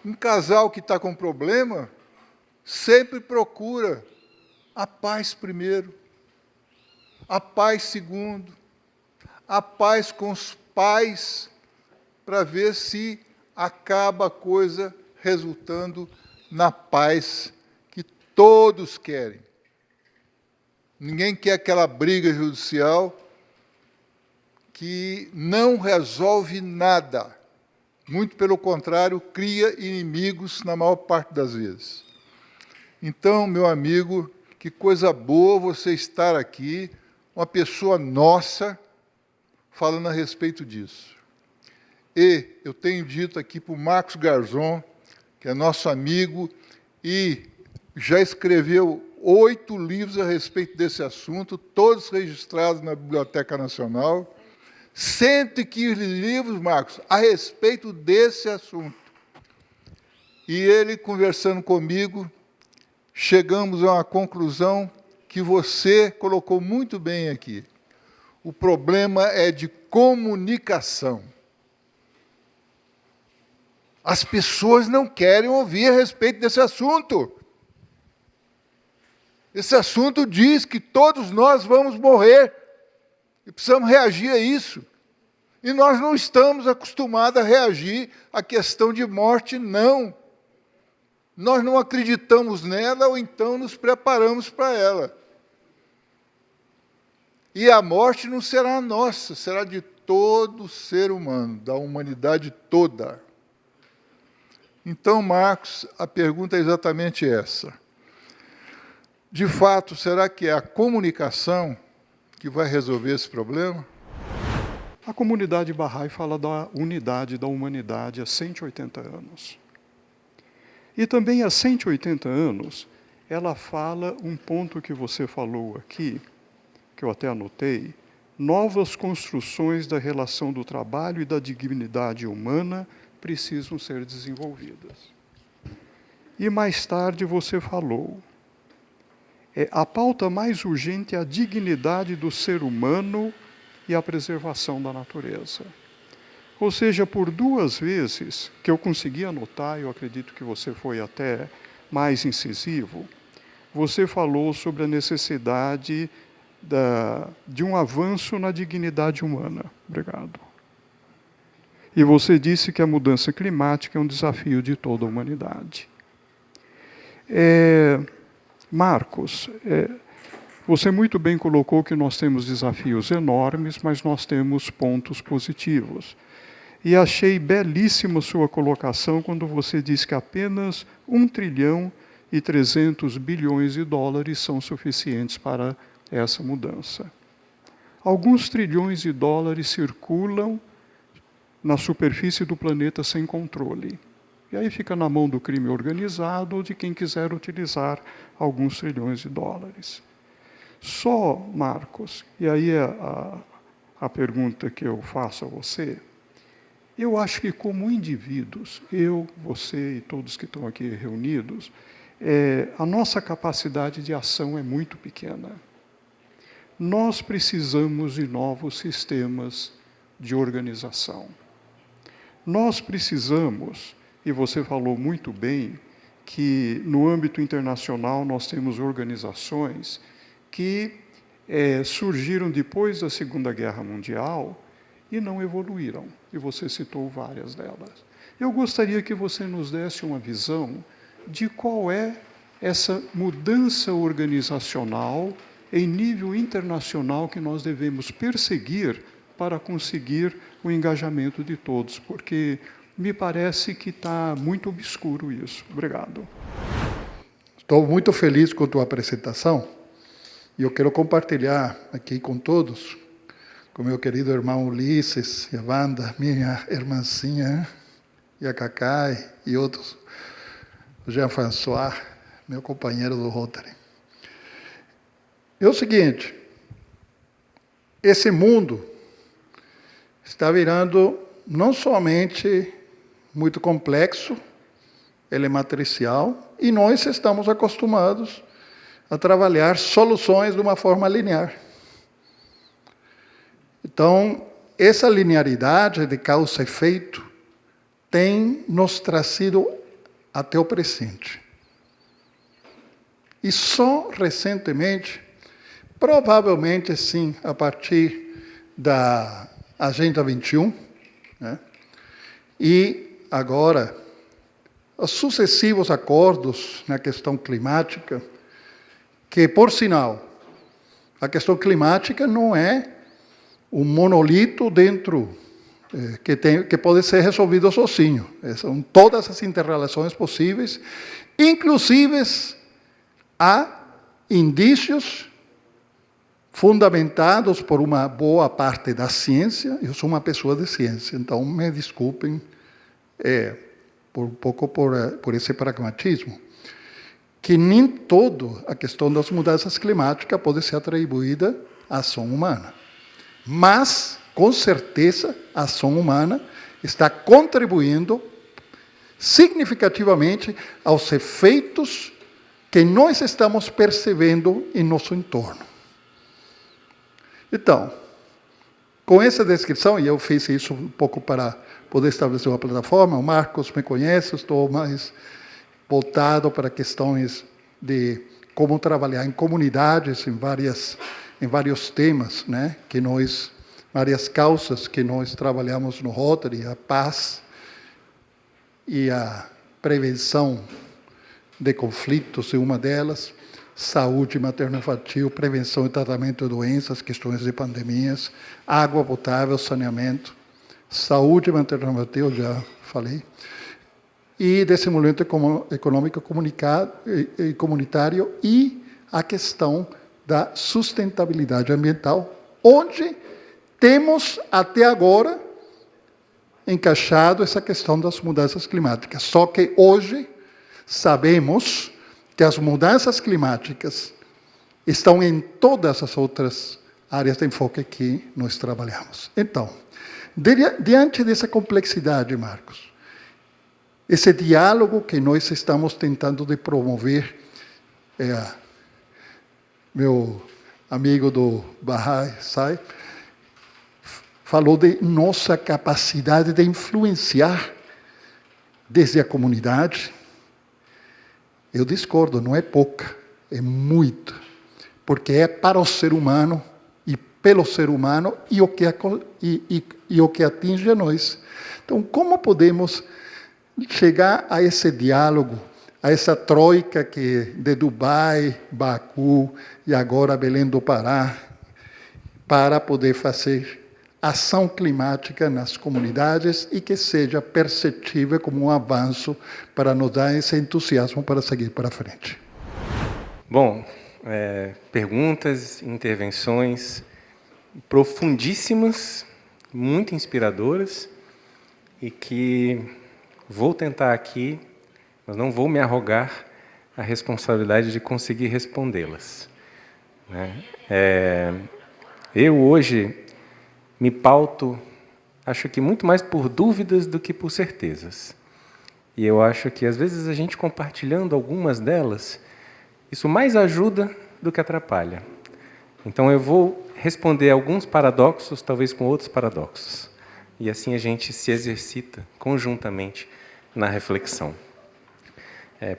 Um casal que está com problema sempre procura a paz primeiro, a paz segundo, a paz com os pais, para ver se acaba a coisa resultando na paz que todos querem. Ninguém quer aquela briga judicial que não resolve nada. Muito pelo contrário, cria inimigos na maior parte das vezes. Então, meu amigo, que coisa boa você estar aqui, uma pessoa nossa, falando a respeito disso. E eu tenho dito aqui para o Marcos Garzon, que é nosso amigo, e já escreveu 8 livros a respeito desse assunto, todos registrados na Biblioteca Nacional, 115 livros, Marcos, a respeito desse assunto. E ele, conversando comigo, chegamos a uma conclusão que você colocou muito bem aqui. O problema é de comunicação. As pessoas não querem ouvir a respeito desse assunto. Esse assunto diz que todos nós vamos morrer. E precisamos reagir a isso. E nós não estamos acostumados a reagir à questão de morte, não. Nós não acreditamos nela ou então nos preparamos para ela. E a morte não será nossa, será de todo ser humano, da humanidade toda. Então, Marcos, a pergunta é exatamente essa. De fato, será que é a comunicação que vai resolver esse problema? A comunidade Bahá'í fala da unidade da humanidade há 180 anos. E também há 180 anos, ela fala um ponto que você falou aqui, que eu até anotei, novas construções da relação do trabalho e da dignidade humana precisam ser desenvolvidas. E mais tarde você falou, a pauta mais urgente é a dignidade do ser humano e a preservação da natureza. Ou seja, por 2 vezes, que eu consegui anotar, eu acredito que você foi até mais incisivo, você falou sobre a necessidade de um avanço na dignidade humana. Obrigado. E você disse que a mudança climática é um desafio de toda a humanidade. Marcos, você muito bem colocou que nós temos desafios enormes, mas nós temos pontos positivos. E achei belíssima sua colocação quando você disse que apenas 1 trilhão e 300 bilhões de dólares são suficientes para essa mudança. Alguns trilhões de dólares circulam na superfície do planeta sem controle. E aí fica na mão do crime organizado ou de quem quiser utilizar alguns trilhões de dólares. Só, Marcos, e aí é a pergunta que eu faço a você, eu acho que como indivíduos, eu, você e todos que estão aqui reunidos, a nossa capacidade de ação é muito pequena. Nós precisamos de novos sistemas de organização. Nós precisamos, e você falou muito bem, que no âmbito internacional nós temos organizações que surgiram depois da Segunda Guerra Mundial e não evoluíram, e você citou várias delas. Eu gostaria que você nos desse uma visão de qual é essa mudança organizacional em nível internacional que nós devemos perseguir para conseguir o engajamento de todos, porque me parece que está muito obscuro isso. Obrigado. Estou muito feliz com a tua apresentação e eu quero compartilhar aqui com todos, com meu querido irmão Ulisses e a Wanda, minha irmãzinha, e a Cacai e outros, o Jean-François, meu companheiro do Rotary. É o seguinte, esse mundo está virando não somente muito complexo, ele é matricial, e nós estamos acostumados a trabalhar soluções de uma forma linear. Então, essa linearidade de causa e efeito tem nos trazido até o presente. E só recentemente, provavelmente sim, a partir da Agenda 21, né? E agora, os sucessivos acordos na questão climática, que, por sinal, a questão climática não é um monolito dentro que pode ser resolvido sozinho. São todas as interrelações possíveis, inclusive há indícios fundamentados por uma boa parte da ciência. Eu sou uma pessoa de ciência, então me desculpem por esse pragmatismo, que nem toda a questão das mudanças climáticas pode ser atribuída à ação humana. Mas, com certeza, a ação humana está contribuindo significativamente aos efeitos que nós estamos percebendo em nosso entorno. Então, com essa descrição, e eu fiz isso um pouco para poder estabelecer uma plataforma, o Marcos me conhece, estou mais voltado para questões de como trabalhar em comunidades, em vários temas, né, que nós várias causas que nós trabalhamos no Rotary, a paz e a prevenção de conflitos é uma delas, saúde materno-infantil, prevenção e tratamento de doenças, questões de pandemias, água potável, saneamento, saúde materno-infantil, já falei, e desenvolvimento econômico e comunitário e a questão da sustentabilidade ambiental, onde temos até agora encaixado essa questão das mudanças climáticas. Só que hoje sabemos que as mudanças climáticas estão em todas as outras áreas de enfoque que nós trabalhamos. Então, diante dessa complexidade, Marcos, esse diálogo que nós estamos tentando de promover, meu amigo do Bahá'í Sai falou de nossa capacidade de influenciar desde a comunidade. Eu discordo, não é pouca, é muito, porque é para o ser humano e pelo ser humano e o que atinge a nós. Então, como podemos chegar a esse diálogo, a essa troika de Dubai, Baku e agora Belém do Pará, para poder fazer ação climática nas comunidades e que seja perceptível como um avanço para nos dar esse entusiasmo para seguir para frente. Bom, perguntas, intervenções profundíssimas, muito inspiradoras e que vou tentar aqui, mas não vou me arrogar a responsabilidade de conseguir respondê-las. Eu hoje me pauto, acho que muito mais por dúvidas do que por certezas. E eu acho que, às vezes, a gente compartilhando algumas delas, isso mais ajuda do que atrapalha. Então, eu vou responder alguns paradoxos, talvez com outros paradoxos. E assim a gente se exercita conjuntamente na reflexão.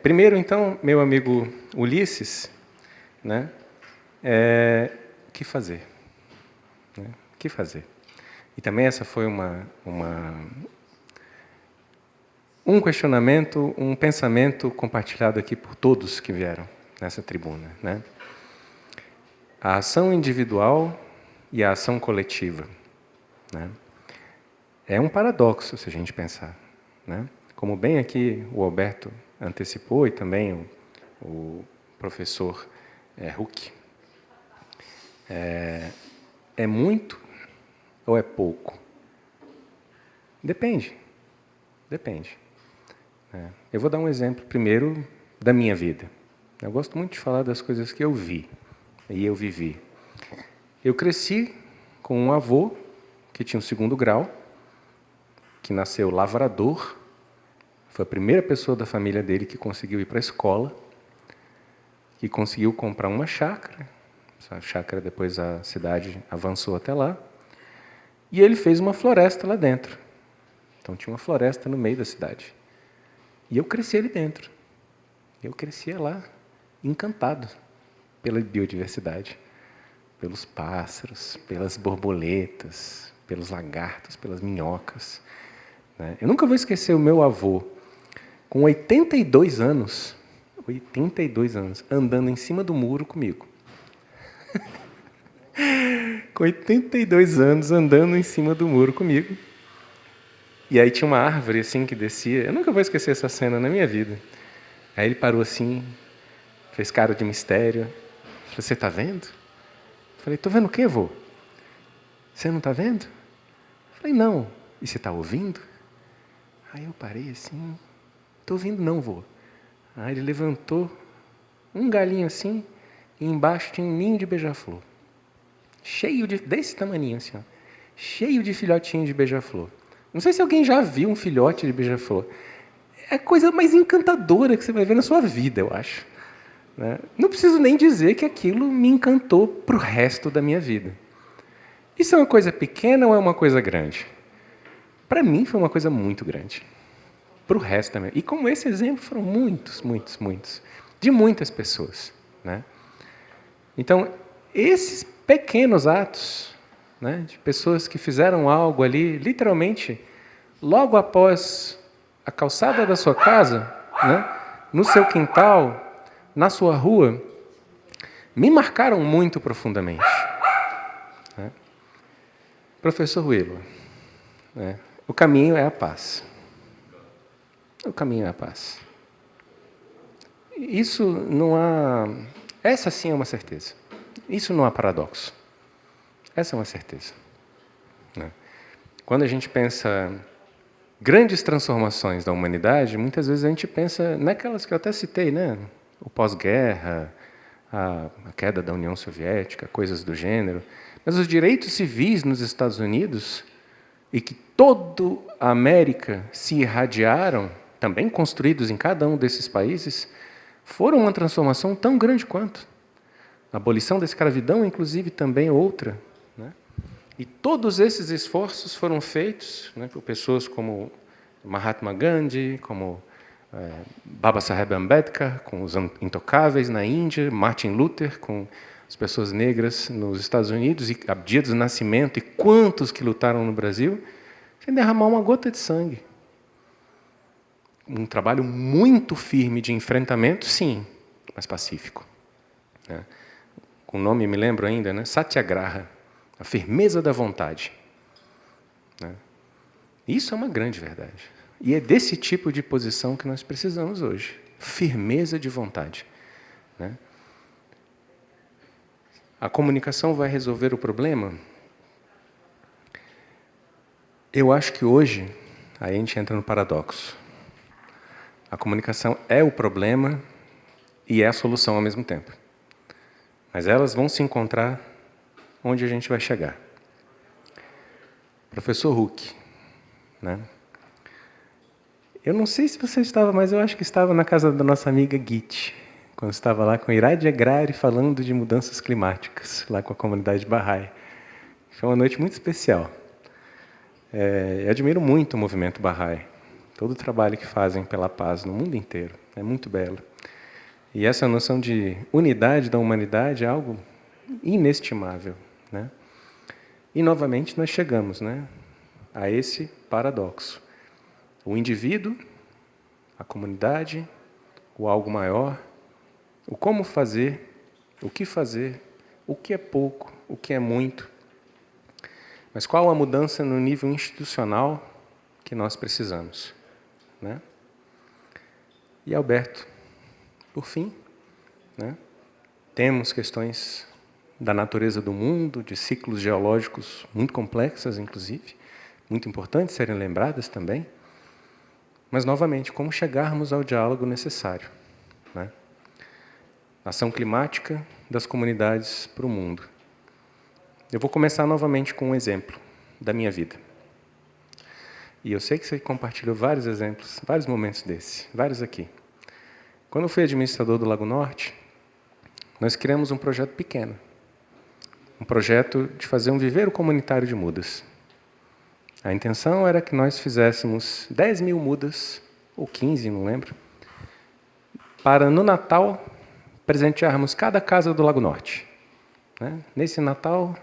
Primeiro, então, meu amigo Ulisses, o que fazer? O que fazer? E também essa foi um questionamento, um pensamento compartilhado aqui por todos que vieram nessa tribuna. A ação individual e a ação coletiva. É um paradoxo, se a gente pensar. Como bem aqui o Alberto antecipou, e também o professor Huck. É muito ou é pouco? Depende. Eu vou dar um exemplo primeiro da minha vida. Eu gosto muito de falar das coisas que eu vi e eu vivi. Eu cresci com um avô que tinha um 2º grau, que nasceu lavrador, foi a primeira pessoa da família dele que conseguiu ir para a escola, que conseguiu comprar uma chácara. Essa chácara, depois a cidade avançou até lá, e ele fez uma floresta lá dentro. Então tinha uma floresta no meio da cidade. E eu cresci ali dentro. Eu crescia lá, encantado pela biodiversidade, pelos pássaros, pelas borboletas, pelos lagartos, pelas minhocas. Eu nunca vou esquecer o meu avô, com 82 anos, andando em cima do muro comigo. Com 82 anos, andando em cima do muro comigo. E aí tinha uma árvore assim que descia. Eu nunca vou esquecer essa cena na minha vida. Aí ele parou assim, fez cara de mistério. Falei, você está vendo? Falei, estou vendo o quê, vô? Você não está vendo? Falei, não. E você está ouvindo? Aí eu parei assim, estou ouvindo não, vô. Aí ele levantou um galinho assim, e embaixo tinha um ninho de beija-flor. Cheio desse tamaninho assim, ó, cheio de filhotinhos de beija-flor. Não sei se alguém já viu um filhote de beija-flor. É a coisa mais encantadora que você vai ver na sua vida, eu acho. Não preciso nem dizer que aquilo me encantou para o resto da minha vida. Isso é uma coisa pequena ou é uma coisa grande? Para mim foi uma coisa muito grande. Para o resto também. E como esse exemplo foram muitos. De muitas pessoas. Então, esses pequenos atos né, de pessoas que fizeram algo ali, literalmente, logo após a calçada da sua casa, né, no seu quintal, na sua rua, me marcaram muito profundamente. Né? Professor Willow, né, o caminho é a paz. O caminho é a paz. Isso não há... Essa sim é uma certeza. Isso não há paradoxo. Essa é uma certeza. Né? Quando a gente pensa grandes transformações da humanidade, muitas vezes a gente pensa naquelas que eu até citei, né? O pós-guerra, a queda da União Soviética, coisas do gênero. Mas os direitos civis nos Estados Unidos, e que toda a América se irradiaram, também construídos em cada um desses países, foram uma transformação tão grande quanto. A abolição da escravidão, inclusive, também outra. Né? E todos esses esforços foram feitos, né, por pessoas como Mahatma Gandhi, como Babasaheb Ambedkar, com os intocáveis na Índia, Martin Luther, com as pessoas negras nos Estados Unidos, e Abdias do Nascimento, e quantos que lutaram no Brasil, sem derramar uma gota de sangue. Um trabalho muito firme de enfrentamento, sim, mas pacífico. Né? O nome me lembro ainda, né? Satyagraha, a firmeza da vontade. Né? Isso é uma grande verdade. E é desse tipo de posição que nós precisamos hoje. Firmeza de vontade. Né? A comunicação vai resolver o problema? Eu acho que hoje, aí a gente entra no paradoxo. A comunicação é o problema e é a solução ao mesmo tempo. Mas elas vão se encontrar onde a gente vai chegar. Professor Huck, né? Eu não sei se você estava, mas eu acho que estava na casa da nossa amiga Git, quando estava lá com Irad Agrari falando de mudanças climáticas, lá com a comunidade Bahá'í. Foi uma noite muito especial. Eu admiro muito o movimento Bahá'í, todo o trabalho que fazem pela paz no mundo inteiro. É muito belo. E essa noção de unidade da humanidade é algo inestimável. Né? E, novamente, nós chegamos, né, a esse paradoxo. O indivíduo, a comunidade, o algo maior, o como fazer, o que é pouco, o que é muito. Mas qual a mudança no nível institucional que nós precisamos? Né? E Alberto, por fim, né, temos questões da natureza do mundo, de ciclos geológicos muito complexas, inclusive, muito importantes serem lembradas também. Mas, novamente, como chegarmos ao diálogo necessário? Né? Ação climática das comunidades para o mundo. Eu vou começar novamente com um exemplo da minha vida. E eu sei que você compartilhou vários exemplos, vários momentos desses, vários aqui. Quando eu fui administrador do Lago Norte, nós criamos um projeto pequeno. Um projeto de fazer um viveiro comunitário de mudas. A intenção era que nós fizéssemos 10 mil mudas, ou 15, não lembro, para, no Natal, presentearmos cada casa do Lago Norte. Né? Nesse Natal,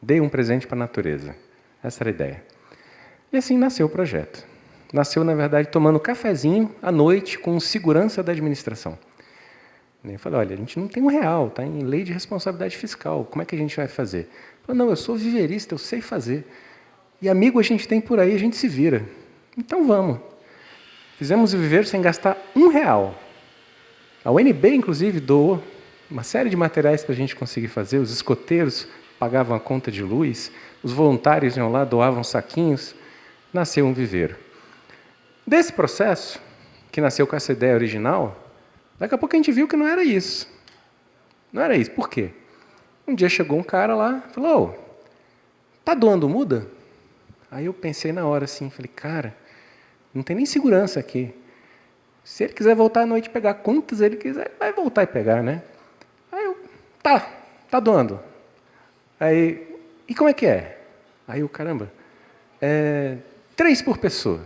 dei um presente para a natureza. Essa era a ideia. E assim nasceu o projeto. Nasceu, na verdade, tomando cafezinho à noite com segurança da administração. Eu falei, olha, a gente não tem R$1, está em lei de responsabilidade fiscal, como é que a gente vai fazer? Eu falei, não, eu sou viveirista, eu sei fazer. E amigo a gente tem por aí, a gente se vira. Então vamos. Fizemos o viveiro sem gastar R$1. A UNB, inclusive, doou uma série de materiais para a gente conseguir fazer. Os escoteiros pagavam a conta de luz, os voluntários iam lá, doavam saquinhos. Nasceu um viveiro. Desse processo, que nasceu com essa ideia original, daqui a pouco a gente viu que não era isso. Não era isso. Por quê? Um dia chegou um cara lá e falou, tá doando muda? Aí eu pensei na hora assim, falei, cara, não tem nem segurança aqui. Se ele quiser voltar à noite e pegar quantas ele quiser, vai voltar e pegar, né? Aí eu, tá doando. Aí, e como é que é? Aí eu, caramba, 3 por pessoa.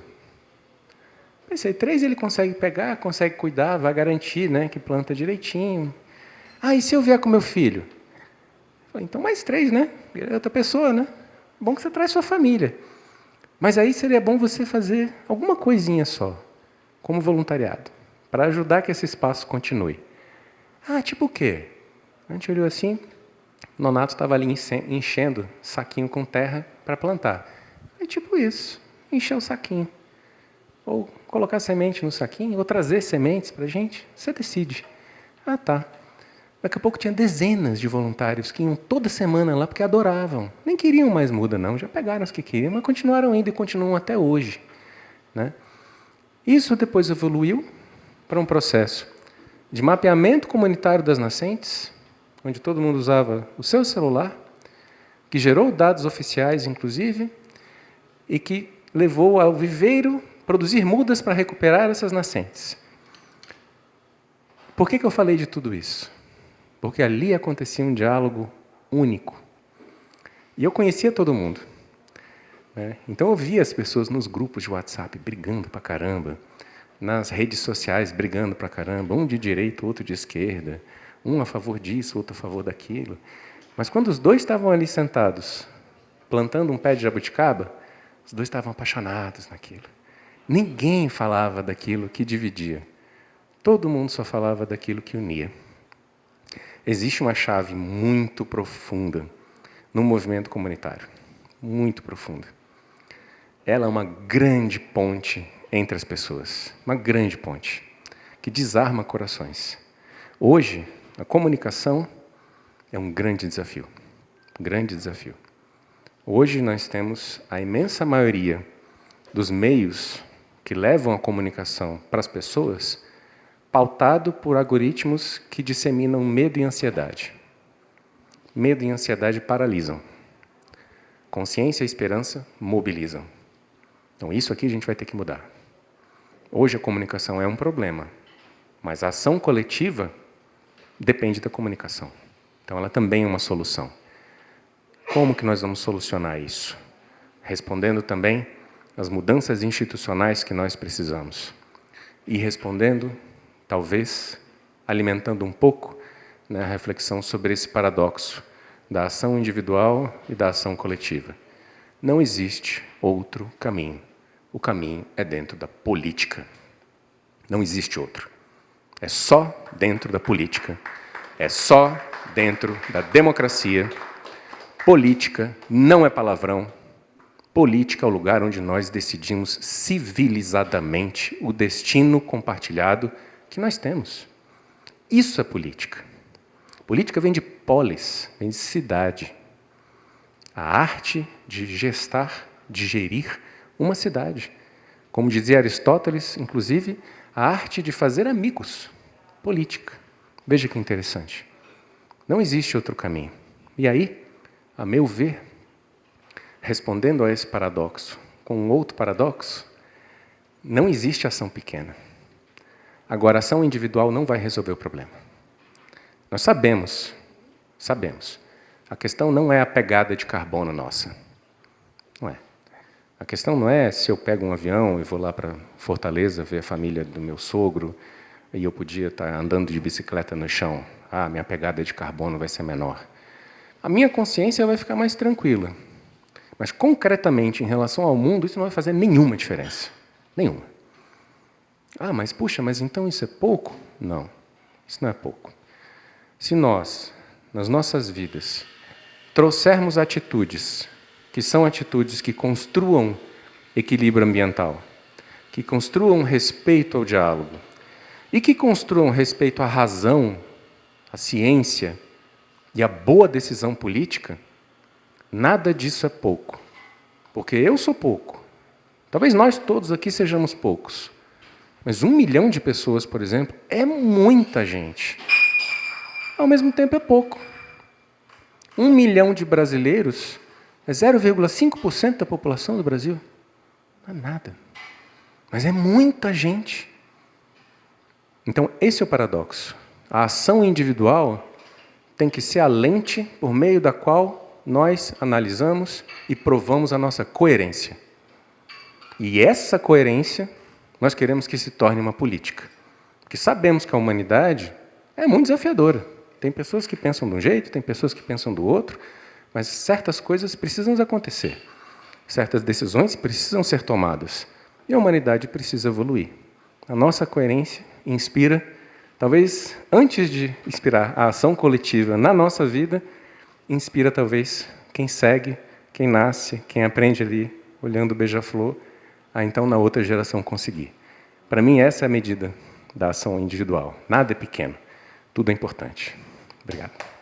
Pensei, 3 ele consegue pegar, consegue cuidar, vai garantir, né, que planta direitinho. E se eu vier com meu filho? Falei, então mais 3, né? É outra pessoa, né? Bom que você traz sua família. Mas aí seria bom você fazer alguma coisinha só, como voluntariado, para ajudar que esse espaço continue. Ah, tipo o quê? A gente olhou assim, o Nonato estava ali enchendo saquinho com terra para plantar. É tipo isso, encher o saquinho. Ou colocar semente no saquinho, ou trazer sementes para a gente, você decide. Ah, tá. Daqui a pouco tinha dezenas de voluntários que iam toda semana lá porque adoravam. Nem queriam mais muda, não. Já pegaram os que queriam, mas continuaram indo e continuam até hoje. Né? Isso depois evoluiu para um processo de mapeamento comunitário das nascentes, onde todo mundo usava o seu celular, que gerou dados oficiais, inclusive, e que levou ao viveiro produzir mudas para recuperar essas nascentes. Por que eu falei de tudo isso? Porque ali acontecia um diálogo único. E eu conhecia todo mundo. Né? Então eu via as pessoas nos grupos de WhatsApp brigando pra caramba, nas redes sociais brigando pra caramba, um de direita, outro de esquerda, um a favor disso, outro a favor daquilo. Mas quando os dois estavam ali sentados, plantando um pé de jabuticaba, os dois estavam apaixonados naquilo. Ninguém falava daquilo que dividia. Todo mundo só falava daquilo que unia. Existe uma chave muito profunda no movimento comunitário, muito profunda. Ela é uma grande ponte entre as pessoas, uma grande ponte, que desarma corações. Hoje, a comunicação é um grande desafio, grande desafio. Hoje nós temos a imensa maioria dos meios que levam a comunicação para as pessoas pautado por algoritmos que disseminam medo e ansiedade. Medo e ansiedade paralisam. Consciência e esperança mobilizam. Então, isso aqui a gente vai ter que mudar. Hoje a comunicação é um problema, mas a ação coletiva depende da comunicação. Então, ela também é uma solução. Como que nós vamos solucionar isso? Respondendo também às mudanças institucionais que nós precisamos. E respondendo, talvez, alimentando um pouco, né, a reflexão sobre esse paradoxo da ação individual e da ação coletiva. Não existe outro caminho. O caminho é dentro da política. Não existe outro. É só dentro da política. É só dentro da democracia. Política não é palavrão. Política é o lugar onde nós decidimos civilizadamente o destino compartilhado que nós temos. Isso é política. Política vem de polis, vem de cidade. A arte de gestar, de gerir uma cidade. Como dizia Aristóteles, inclusive, a arte de fazer amigos. Política. Veja que interessante. Não existe outro caminho. E aí, a meu ver, respondendo a esse paradoxo com um outro paradoxo, não existe ação pequena. Agora, a ação individual não vai resolver o problema. Nós sabemos. A questão não é a pegada de carbono nossa. Não é. A questão não é se eu pego um avião e vou lá para Fortaleza ver a família do meu sogro e eu podia estar andando de bicicleta no chão. Ah, minha pegada de carbono vai ser menor. A minha consciência vai ficar mais tranquila. Mas, concretamente, em relação ao mundo, isso não vai fazer nenhuma diferença. Nenhuma. Ah, mas puxa, mas então isso é pouco? Não, isso não é pouco. Se nós, nas nossas vidas, trouxermos atitudes que são atitudes que construam equilíbrio ambiental, que construam respeito ao diálogo e que construam respeito à razão, à ciência e à boa decisão política, nada disso é pouco. Porque eu sou pouco. Talvez nós todos aqui sejamos poucos. Mas 1 milhão de pessoas, por exemplo, é muita gente. Ao mesmo tempo é pouco. 1 milhão de brasileiros é 0,5% da população do Brasil. Não é nada. Mas é muita gente. Então, esse é o paradoxo. A ação individual tem que ser a lente por meio da qual nós analisamos e provamos a nossa coerência. E essa coerência nós queremos que se torne uma política. Porque sabemos que a humanidade é muito desafiadora. Tem pessoas que pensam de um jeito, tem pessoas que pensam do outro, Mas certas coisas precisam acontecer. Certas decisões precisam ser tomadas. E a humanidade precisa evoluir. A nossa coerência inspira, talvez antes de inspirar a ação coletiva na nossa vida, inspira talvez quem segue, quem nasce, quem aprende ali, olhando o beija-flor, a então na outra geração conseguir. Para mim, essa é a medida da ação individual. Nada é pequeno, tudo é importante. Obrigado.